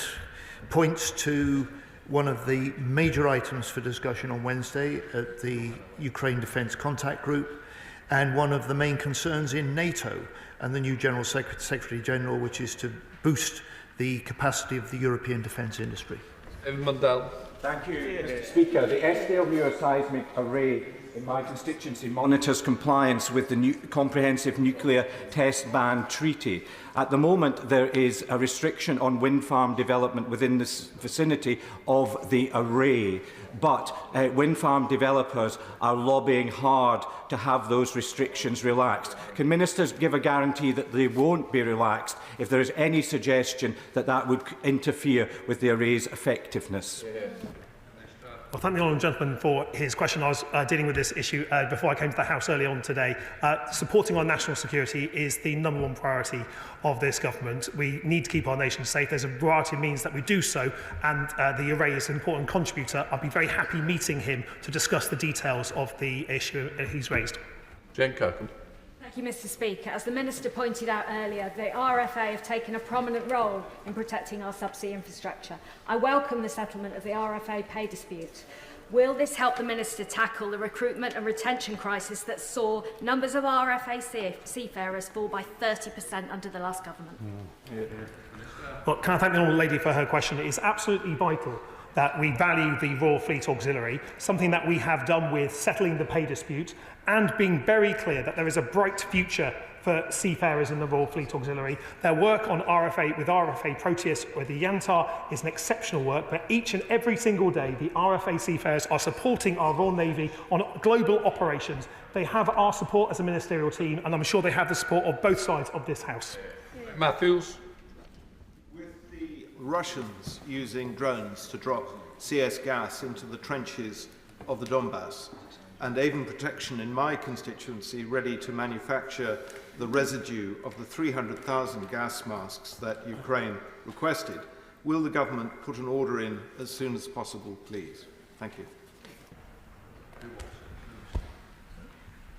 points to one of the major items for discussion on Wednesday at the Ukraine Defence Contact Group, and one of the main concerns in NATO and the new General Secretary General, which is to boost the capacity of the European defence industry. Thank you, Mr. Speaker. The SDLU seismic array in my constituency monitors compliance with the Comprehensive Nuclear Test Ban Treaty. At the moment, there is a restriction on wind farm development within the vicinity of the array, but wind farm developers are lobbying hard to have those restrictions relaxed. Can ministers give a guarantee that they won't be relaxed if there is any suggestion that that would interfere with the array's effectiveness? Well, thank the honourable gentleman for his question. I was dealing with this issue before I came to the House early on today. Supporting our national security is the #1 priority of this government. We need to keep our nation safe. There's a variety of means that we do so, and the array is an important contributor. I'll be very happy meeting him to discuss the details of the issue he's raised. Jane Kirkham. Thank you, Mr. Speaker. As the Minister pointed out earlier, the RFA have taken a prominent role in protecting our subsea infrastructure. I welcome the settlement of the RFA pay dispute. Will this help the Minister tackle the recruitment and retention crisis that saw numbers of RFA seafarers fall by 30% under the last government? Well, can I thank the honourable lady for her question? It is absolutely vital that we value the Royal Fleet Auxiliary, something that we have done with settling the pay dispute and being very clear that there is a bright future for seafarers in the Royal Fleet Auxiliary. Their work on RFA with RFA Proteus or the Yantar is an exceptional work, but each and every single day the RFA seafarers are supporting our Royal Navy on global operations. They have our support as a ministerial team, and I'm sure they have the support of both sides of this House. Matthews. Russians using drones to drop CS gas into the trenches of the Donbass, and Avon Protection in my constituency ready to manufacture the residue of the 300,000 gas masks that Ukraine requested. Will the government put an order in as soon as possible, please? Thank you.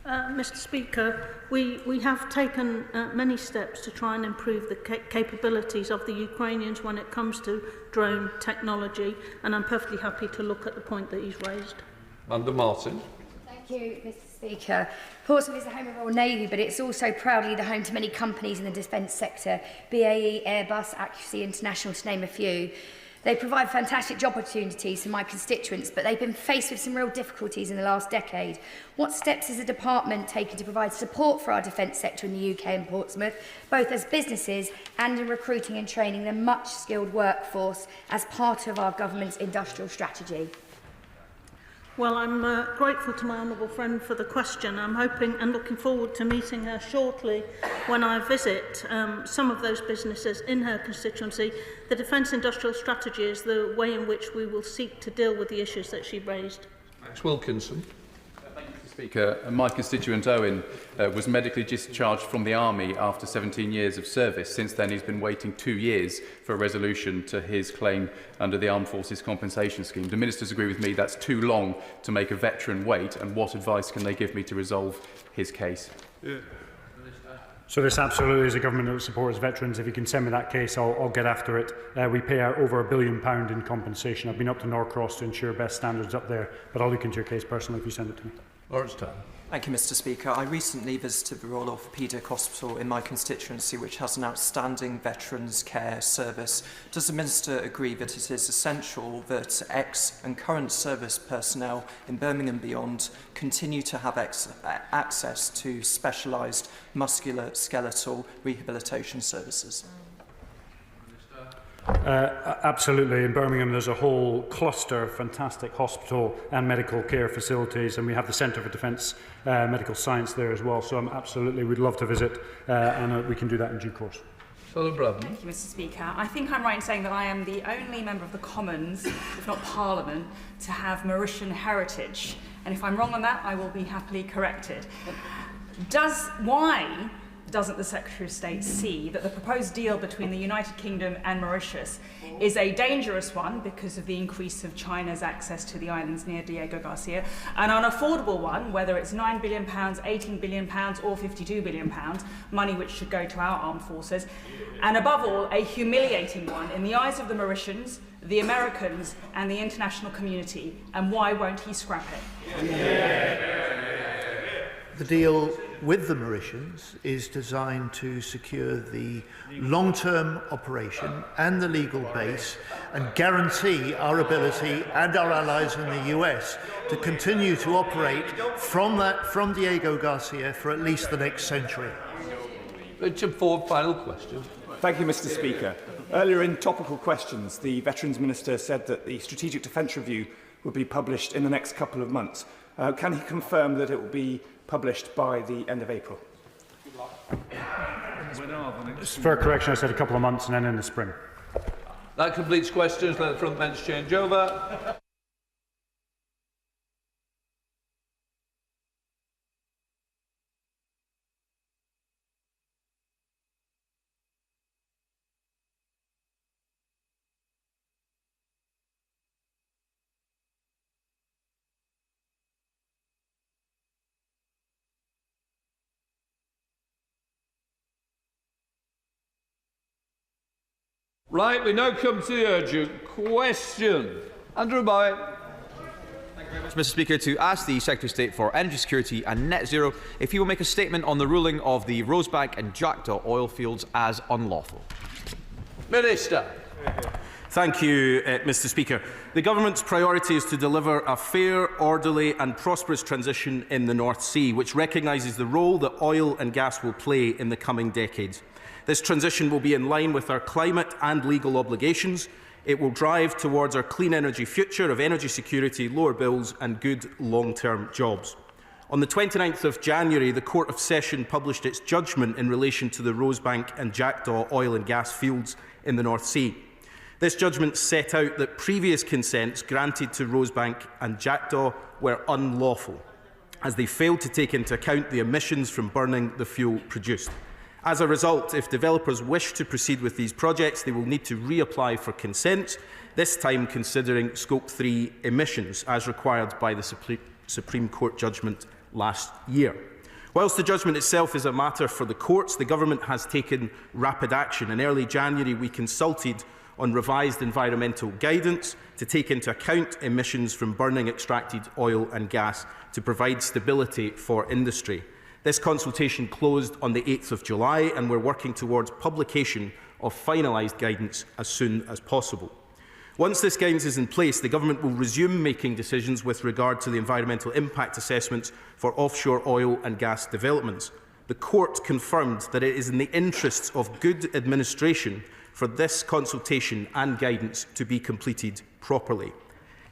Mr. Speaker, we have taken many steps to try and improve the capabilities of the Ukrainians when it comes to drone technology, and I'm perfectly happy to look at the point that he's raised. Amanda Martin. Thank you, Mr. Speaker. Portsmouth is the home of the Royal Navy, but it's also proudly the home to many companies in the defence sector, BAE, Airbus, Accuracy International, to name a few. They provide fantastic job opportunities for my constituents, but they've been faced with some real difficulties in the last decade. What steps has the department taken to provide support for our defence sector in the UK and Portsmouth, both as businesses and in recruiting and training the much skilled workforce as part of our government's industrial strategy? Well, I'm grateful to my honourable friend for the question. I'm hoping and looking forward to meeting her shortly when I visit some of those businesses in her constituency. The Defence Industrial Strategy is the way in which we will seek to deal with the issues that she raised. Max Wilkinson. Speaker, my constituent Owen was medically discharged from the Army after 17 years of service. Since then, he's been waiting 2 years for a resolution to his claim under the Armed Forces Compensation Scheme. Do ministers agree with me that's too long to make a veteran wait, and what advice can they give me to resolve his case? So this absolutely is a government that supports veterans. If you can send me that case, I'll get after it. We pay out over £1 billion in compensation. I've been up to Norcross to ensure best standards up there, but I'll look into your case personally if you send it to me. Lawrence Tan. Thank you, Mr. Speaker. I recently visited the Royal Orthopaedic Hospital in my constituency, which has an outstanding veterans care service. Does the Minister agree that it is essential that ex and current service personnel in Birmingham and beyond continue to have access to specialised musculoskeletal rehabilitation services? Absolutely. In Birmingham, there's a whole cluster of fantastic hospital and medical care facilities, and we have the Centre for Defence Medical Science there as well. So we'd love to visit, and we can do that in due course. Thank you, Mr. Speaker. I think I'm right in saying that I am the only member of the Commons, if not Parliament, to have Mauritian heritage. And if I'm wrong on that, I will be happily corrected. Why doesn't the Secretary of State see that the proposed deal between the United Kingdom and Mauritius is a dangerous one because of the increase of China's access to the islands near Diego Garcia, an unaffordable one, whether it's £9 billion, £18 billion or £52 billion, money which should go to our armed forces, and above all, a humiliating one in the eyes of the Mauritians, the Americans and the international community, and why won't he scrap it? The deal with the Mauritians is designed to secure the long-term operation and the legal base and guarantee our ability and our allies in the US to continue to operate from Diego Garcia for at least the next century. Richard Ford, final question. Thank you, Mr. Speaker. Earlier in topical questions, the Veterans Minister said that the Strategic Defence Review would be published in the next couple of months. Can he confirm that it will be published by the end of April? Just for a correction, I said a couple of months and then in the spring. That completes questions. Let the front bench change over. Right, we now come to the urgent question. Andrew Boy. Thank you very much, Mr. Speaker, to ask the Secretary of State for Energy Security and Net Zero if he will make a statement on the ruling of the Rosebank and Jackdaw oil fields as unlawful. Minister. Thank you, Mr. Speaker. The Government's priority is to deliver a fair, orderly and prosperous transition in the North Sea, which recognises the role that oil and gas will play in the coming decades. This transition will be in line with our climate and legal obligations. It will drive towards our clean energy future of energy security, lower bills and good long-term jobs. On the 29th of January, the Court of Session published its judgment in relation to the Rosebank and Jackdaw oil and gas fields in the North Sea. This judgment set out that previous consents granted to Rosebank and Jackdaw were unlawful, as they failed to take into account the emissions from burning the fuel produced. As a result, if developers wish to proceed with these projects, they will need to reapply for consent, this time considering Scope 3 emissions, as required by the Supreme Court judgment last year. Whilst the judgment itself is a matter for the courts, the Government has taken rapid action. In early January, we consulted on revised environmental guidance to take into account emissions from burning extracted oil and gas to provide stability for industry. This consultation closed on the 8th of July, and we're working towards publication of finalised guidance as soon as possible. Once this guidance is in place, the Government will resume making decisions with regard to the environmental impact assessments for offshore oil and gas developments. The Court confirmed that it is in the interests of good administration for this consultation and guidance to be completed properly.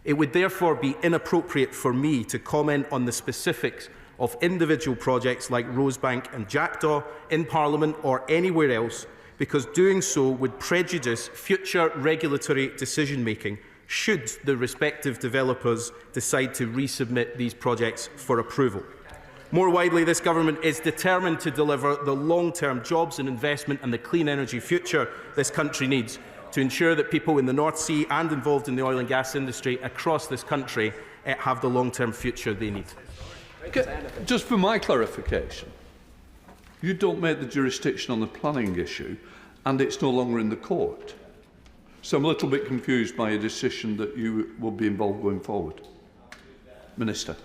It would therefore be inappropriate for me to comment on the specifics of individual projects like Rosebank and Jackdaw in Parliament or anywhere else, because doing so would prejudice future regulatory decision-making should the respective developers decide to resubmit these projects for approval. More widely, this Government is determined to deliver the long-term jobs and investment and the clean energy future this country needs to ensure that people in the North Sea and involved in the oil and gas industry across this country have the long-term future they need. Just for my clarification, you don't make the jurisdiction on the planning issue and it's no longer in the court. So I'm a little bit confused by a decision that you will be involved going forward. Minister.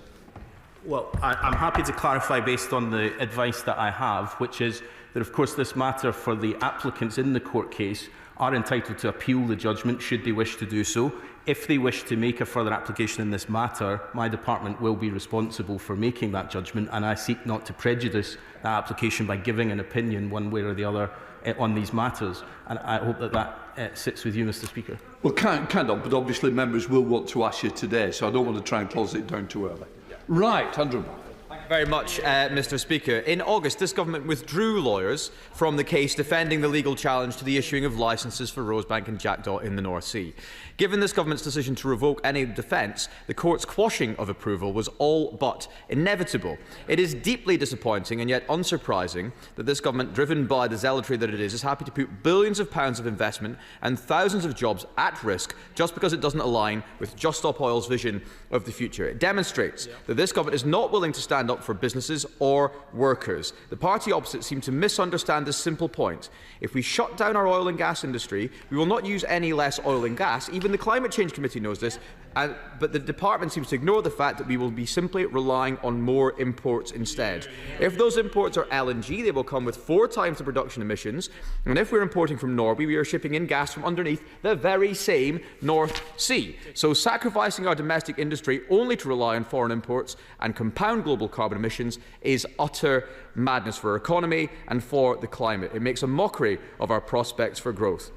Well, I'm happy to clarify based on the advice that I have, which is that, of course, this matter for the applicants in the court case are entitled to appeal the judgment should they wish to do so. If they wish to make a further application in this matter, my department will be responsible for making that judgment, and I seek not to prejudice that application by giving an opinion one way or the other on these matters. And I hope that that sits with you, Mr. Speaker. Well, kind of, but obviously members will want to ask you today, so I don't want to try and close it down too early. Right, Andrew. Thank you very much, Mr. Speaker. In August, this government withdrew lawyers from the case defending the legal challenge to the issuing of licences for Rosebank and Jackdaw in the North Sea. Given this government's decision to revoke any defence, the court's quashing of approval was all but inevitable. It is deeply disappointing and yet unsurprising that this government, driven by the zealotry that it is happy to put billions of pounds of investment and thousands of jobs at risk just because it doesn't align with Just Stop Oil's vision of the future. It demonstrates that this government is not willing to stand up for businesses or workers. The party opposite seem to misunderstand this simple point. If we shut down our oil and gas industry, we will not use any less oil and gas. Even the Climate Change Committee knows this, but the department seems to ignore the fact that we will be simply relying on more imports instead. If those imports are LNG, they will come with 4 times the production emissions, and if we're importing from Norway, we are shipping in gas from underneath the very same North Sea. So sacrificing our domestic industry only to rely on foreign imports and compound global carbon emissions is utter madness for our economy and for the climate. It makes a mockery of our prospects for growth.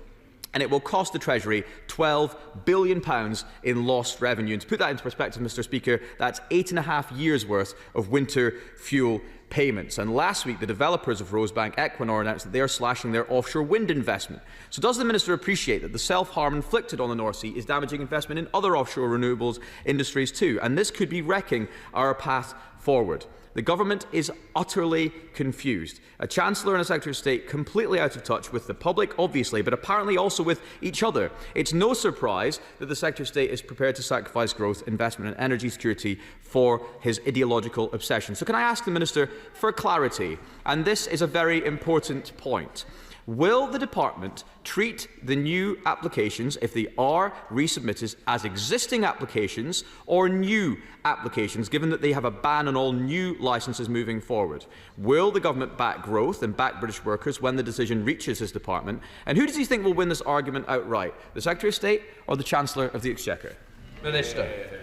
And it will cost the Treasury £12 billion in lost revenue. And to put that into perspective, Mr. Speaker, that's 8.5 years' worth of winter fuel payments. And last week, the developers of Rosebank, Equinor, announced that they are slashing their offshore wind investment. So does the Minister appreciate that the self-harm inflicted on the North Sea is damaging investment in other offshore renewables industries too? And this could be wrecking our path forward. The government is utterly confused. A Chancellor and a Secretary of State completely out of touch with the public, obviously, but apparently also with each other. It's no surprise that the Secretary of State is prepared to sacrifice growth, investment and energy security for his ideological obsession. So can I ask the Minister for clarity? And this is a very important point. Will the department treat the new applications, if they are resubmitted, as existing applications or new applications, given that they have a ban on all new licences moving forward? Will the government back growth and back British workers when the decision reaches his department? And who does he think will win this argument outright, the Secretary of State or the Chancellor of the Exchequer? Minister.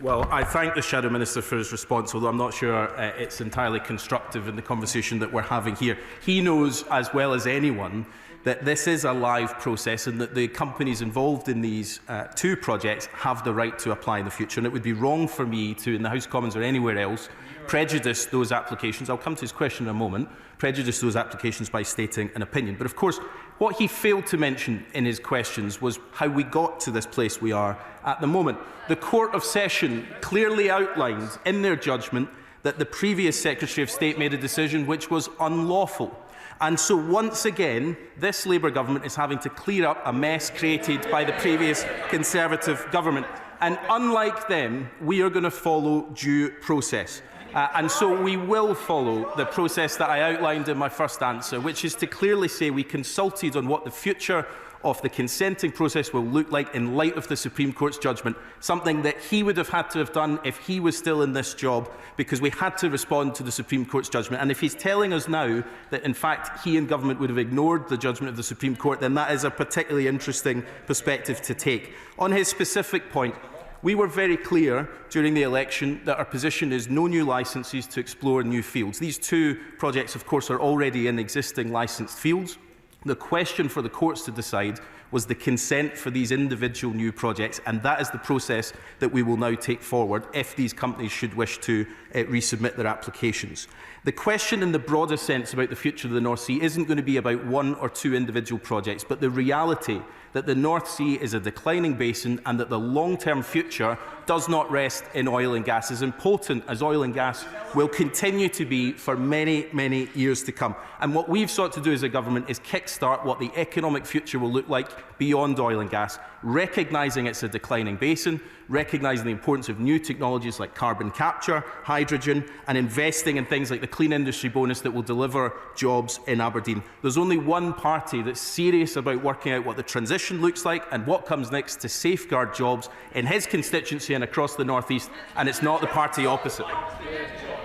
Well, I thank the Shadow Minister for his response, although I'm not sure it's entirely constructive in the conversation that we're having here. He knows as well as anyone that this is a live process and that the companies involved in these 2 projects have the right to apply in the future. And it would be wrong for me to, in the House of Commons or anywhere else, prejudice those applications. I'll come to his question in a moment. Prejudice those applications by stating an opinion. But of course, what he failed to mention in his questions was how we got to this place we are at the moment. The Court of Session clearly outlined in their judgment that the previous Secretary of State made a decision which was unlawful. And so once again, this Labour government is having to clear up a mess created by the previous Conservative government. And unlike them, we are going to follow due process. And so we will follow the process that I outlined in my first answer, which is to clearly say we consulted on what the future of the consenting process will look like in light of the Supreme Court's judgment, something that he would have had to have done if he was still in this job, because we had to respond to the Supreme Court's judgment. And if he's telling us now that, in fact, he and government would have ignored the judgment of the Supreme Court, then that is a particularly interesting perspective to take. On his specific point, we were very clear during the election that our position is no new licences to explore new fields. These 2 projects, of course, are already in existing licensed fields. The question for the courts to decide was the consent for these individual new projects, and that is the process that we will now take forward if these companies should wish to resubmit their applications. The question in the broader sense about the future of the North Sea isn't going to be about 1 or 2 individual projects, but the reality that the North Sea is a declining basin and that the long-term future does not rest in oil and gas, as important as oil and gas will continue to be for many, many years to come. And what we've sought to do as a government is kickstart what the economic future will look like beyond oil and gas, recognising it's a declining basin, recognising the importance of new technologies like carbon capture, hydrogen, and investing in things like the Clean Industry Bonus that will deliver jobs in Aberdeen. There's only one party that's serious about working out what the transition looks like and what comes next to safeguard jobs in his constituency and across the North East, and it's not the party opposite.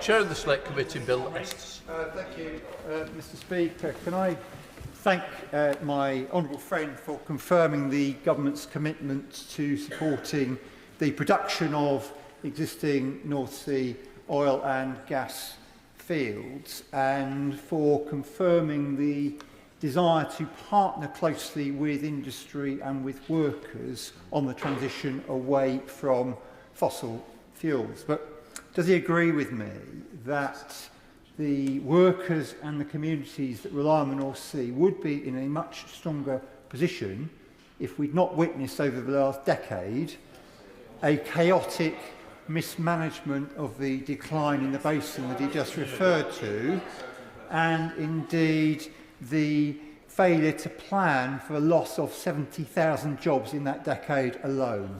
Chair of the Select Committee, Bill Estes. Thank you, Mr. Speaker. Can I thank my honourable friend for confirming the government's commitment to supporting the production of existing North Sea oil and gas fields, and for confirming the desire to partner closely with industry and with workers on the transition away from fossil fuels. But does he agree with me that the workers and the communities that rely on the North Sea would be in a much stronger position if we'd not witnessed over the last decade a chaotic mismanagement of the decline in the basin that he just referred to, and indeed the failure to plan for a loss of 70,000 jobs in that decade alone?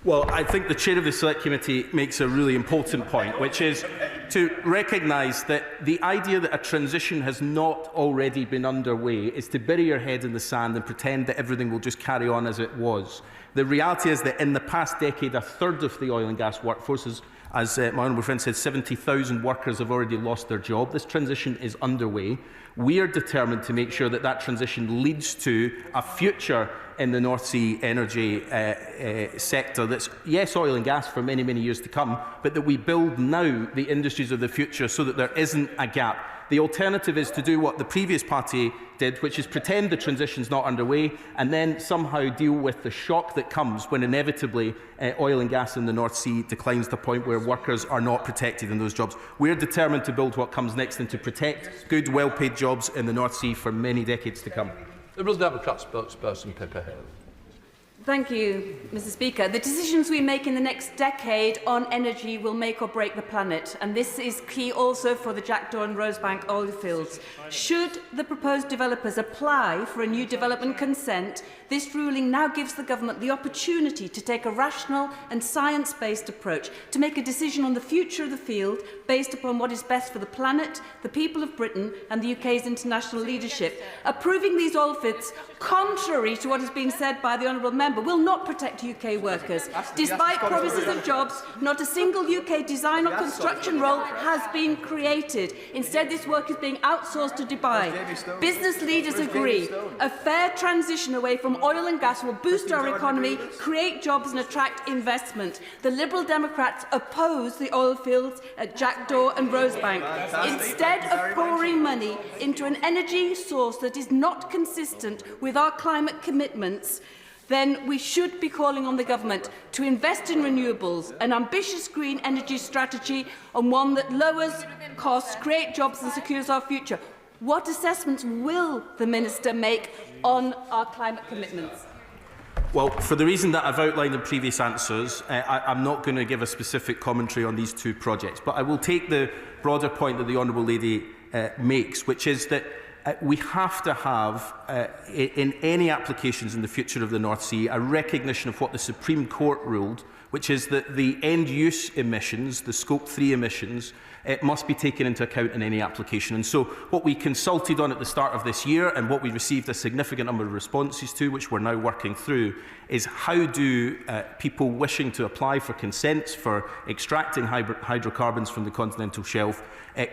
Well, I think the chair of the Select Committee makes a really important point, which is to recognise that the idea that a transition has not already been underway is to bury your head in the sand and pretend that everything will just carry on as it was. The reality is that in the past decade, a third of the oil and gas workforce, as my honourable friend said, 70,000 workers have already lost their job. This transition is underway. We are determined to make sure that that transition leads to a future in the North Sea energy sector that's, yes, oil and gas for many, many years to come, but that we build now the industries of the future so that there isn't a gap. The alternative is to do what the previous party did, which is pretend the transition's not underway and then somehow deal with the shock that comes when inevitably oil and gas in the North Sea declines to the point where workers are not protected in those jobs. We're determined to build what comes next and to protect good, well-paid jobs in the North Sea for many decades to come. Liberal Democrat spokesperson Pete Hegseth. Thank you, Mr. Speaker. The decisions we make in the next decade on energy will make or break the planet, and this is key also for the Jackdaw and Rosebank oil fields. Should the proposed developers apply for a new development consent, this ruling now gives the government the opportunity to take a rational and science-based approach, to make a decision on the future of the field based upon what is best for the planet, the people of Britain and the UK's international leadership. Approving these oil fields, contrary to what is being said by the honourable member, will not protect UK workers. Despite promises of jobs, not a single UK design or construction role has been created. Instead, this work is being outsourced to Dubai. Business leaders agree a fair transition away from oil and gas will boost our economy, create jobs and attract investment. The Liberal Democrats oppose the oil fields at Jackdaw and Rosebank. Instead of pouring money into an energy source that is not consistent with our climate commitments, then we should be calling on the government to invest in renewables, an ambitious green energy strategy and one that lowers costs, creates jobs and secures our future. What assessments will the Minister make on our climate commitments? Well, for the reason that I've outlined in previous answers, I'm not going to give a specific commentary on these two projects, but I will take the broader point that the Honourable Lady makes, which is that we have to have, in any applications in the future of the North Sea, a recognition of what the Supreme Court ruled, which is that the end-use emissions, the Scope 3 emissions, it must be taken into account in any application. And so what we consulted on at the start of this year and what we received a significant number of responses to, which we're now working through, is how do people wishing to apply for consents for extracting hydrocarbons from the continental shelf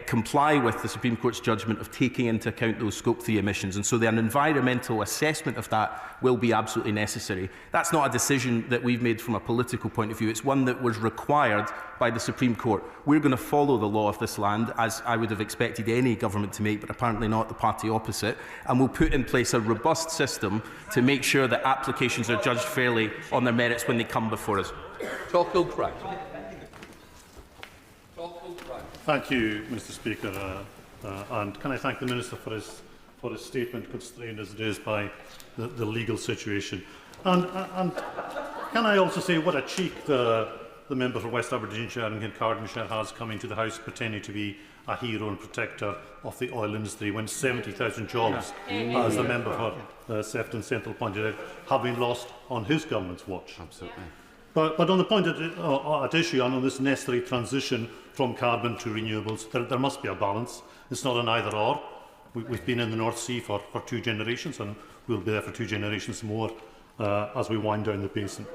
comply with the Supreme Court's judgment of taking into account those Scope 3 emissions. And so an environmental assessment of that will be absolutely necessary. That's not a decision that we've made from a political point of view. It's one that was required by the Supreme Court. We're going to follow the law of this land, as I would have expected any government to make, but apparently not the party opposite, and we'll put in place a robust system to make sure that applications are judged fairly on their merits when they come before us. Thank you, Mr. Speaker, and can I thank the Minister for his statement, constrained as it is by the legal situation. And can I also say what a cheek the member for West Aberdeenshire and Kincardineshire has coming to the House pretending to be a hero and protector of the oil industry when 70,000 jobs, as the member for Sefton Central pointed out, have been lost on his government's watch. Absolutely. But on the point at issue and on this necessary transition from carbon to renewables, there must be a balance. It's not an either-or. We've been in the North Sea for 2 generations, and we'll be there for 2 generations more as we wind down the basin.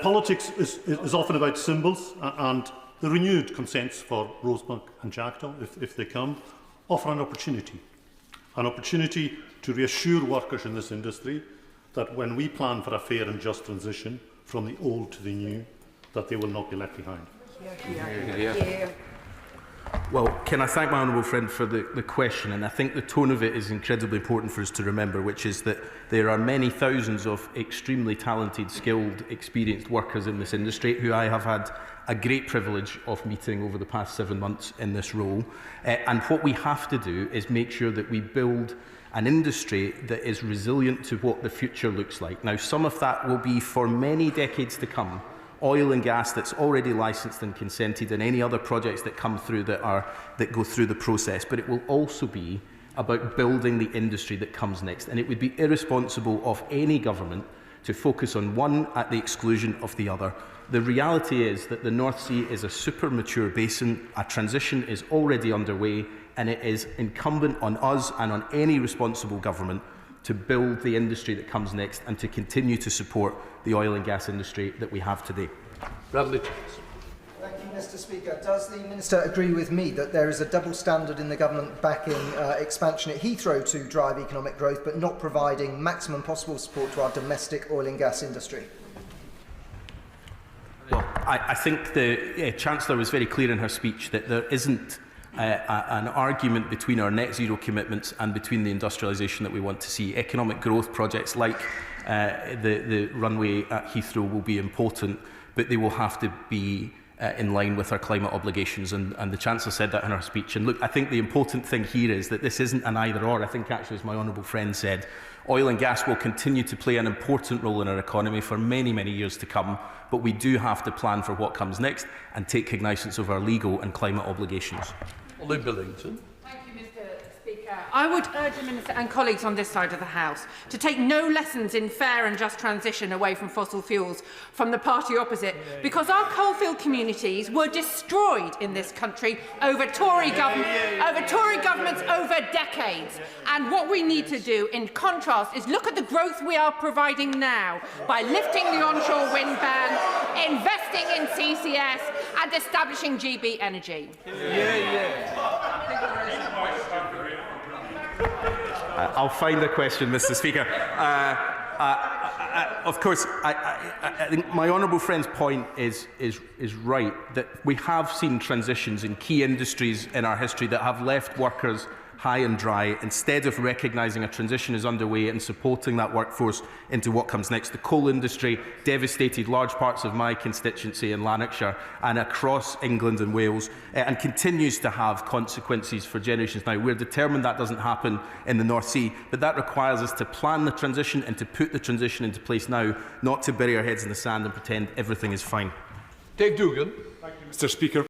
Politics is often about symbols, and the renewed consents for Rosebank and Jackdaw, if they come, offer an opportunity to reassure workers in this industry that when we plan for a fair and just transition from the old to the new, that they will not be left behind. Well, can I thank my honourable friend for the question, and I think the tone of it is incredibly important for us to remember, which is that there are many thousands of extremely talented, skilled, experienced workers in this industry who I have had a great privilege of meeting over the past 7 months in this role. And what we have to do is make sure that we build an industry that is resilient to what the future looks like. Now, some of that will be for many decades to come. Oil and gas that's already licensed and consented, and any other projects that come through that go through the process. But it will also be about building the industry that comes next. And it would be irresponsible of any government to focus on one at the exclusion of the other. The reality is that the North Sea is a super mature basin. A transition is already underway, and it is incumbent on us and on any responsible government to build the industry that comes next and to continue to support the oil and gas industry that we have today. Bradley. Thank you, Mr. Speaker. Does the Minister agree with me that there is a double standard in the government backing expansion at Heathrow to drive economic growth, but not providing maximum possible support to our domestic oil and gas industry? Well, I think the Chancellor was very clear in her speech that there isn't an argument between our net zero commitments and between the industrialisation that we want to see. Economic growth projects like the runway at Heathrow will be important, but they will have to be in line with our climate obligations, and the Chancellor said that in her speech. And look, I think the important thing here is that this isn't an either-or. I think actually, as my honourable friend said, oil and gas will continue to play an important role in our economy for many, many years to come, but we do have to plan for what comes next and take cognizance of our legal and climate obligations. Ollie Billington. Thank you, Mr. Speaker. I would urge the Minister and colleagues on this side of the House to take no lessons in fair and just transition away from fossil fuels from the party opposite, because our coalfield communities were destroyed in this country over Tory governments over decades. And what we need to do, in contrast, is look at the growth we are providing now by lifting the onshore wind ban, investing in CCS and establishing GB Energy. I'll find a question, Mr. Speaker. Of course, I think my honourable friend's point is right, that we have seen transitions in key industries in our history that have left workers high and dry. Instead of recognising a transition is underway and supporting that workforce into what comes next, the coal industry devastated large parts of my constituency in Lanarkshire and across England and Wales, and continues to have consequences for generations now. We're determined that doesn't happen in the North Sea, but that requires us to plan the transition and to put the transition into place now, not to bury our heads in the sand and pretend everything is fine. Dave Dugan. Thank you, Mr. Speaker.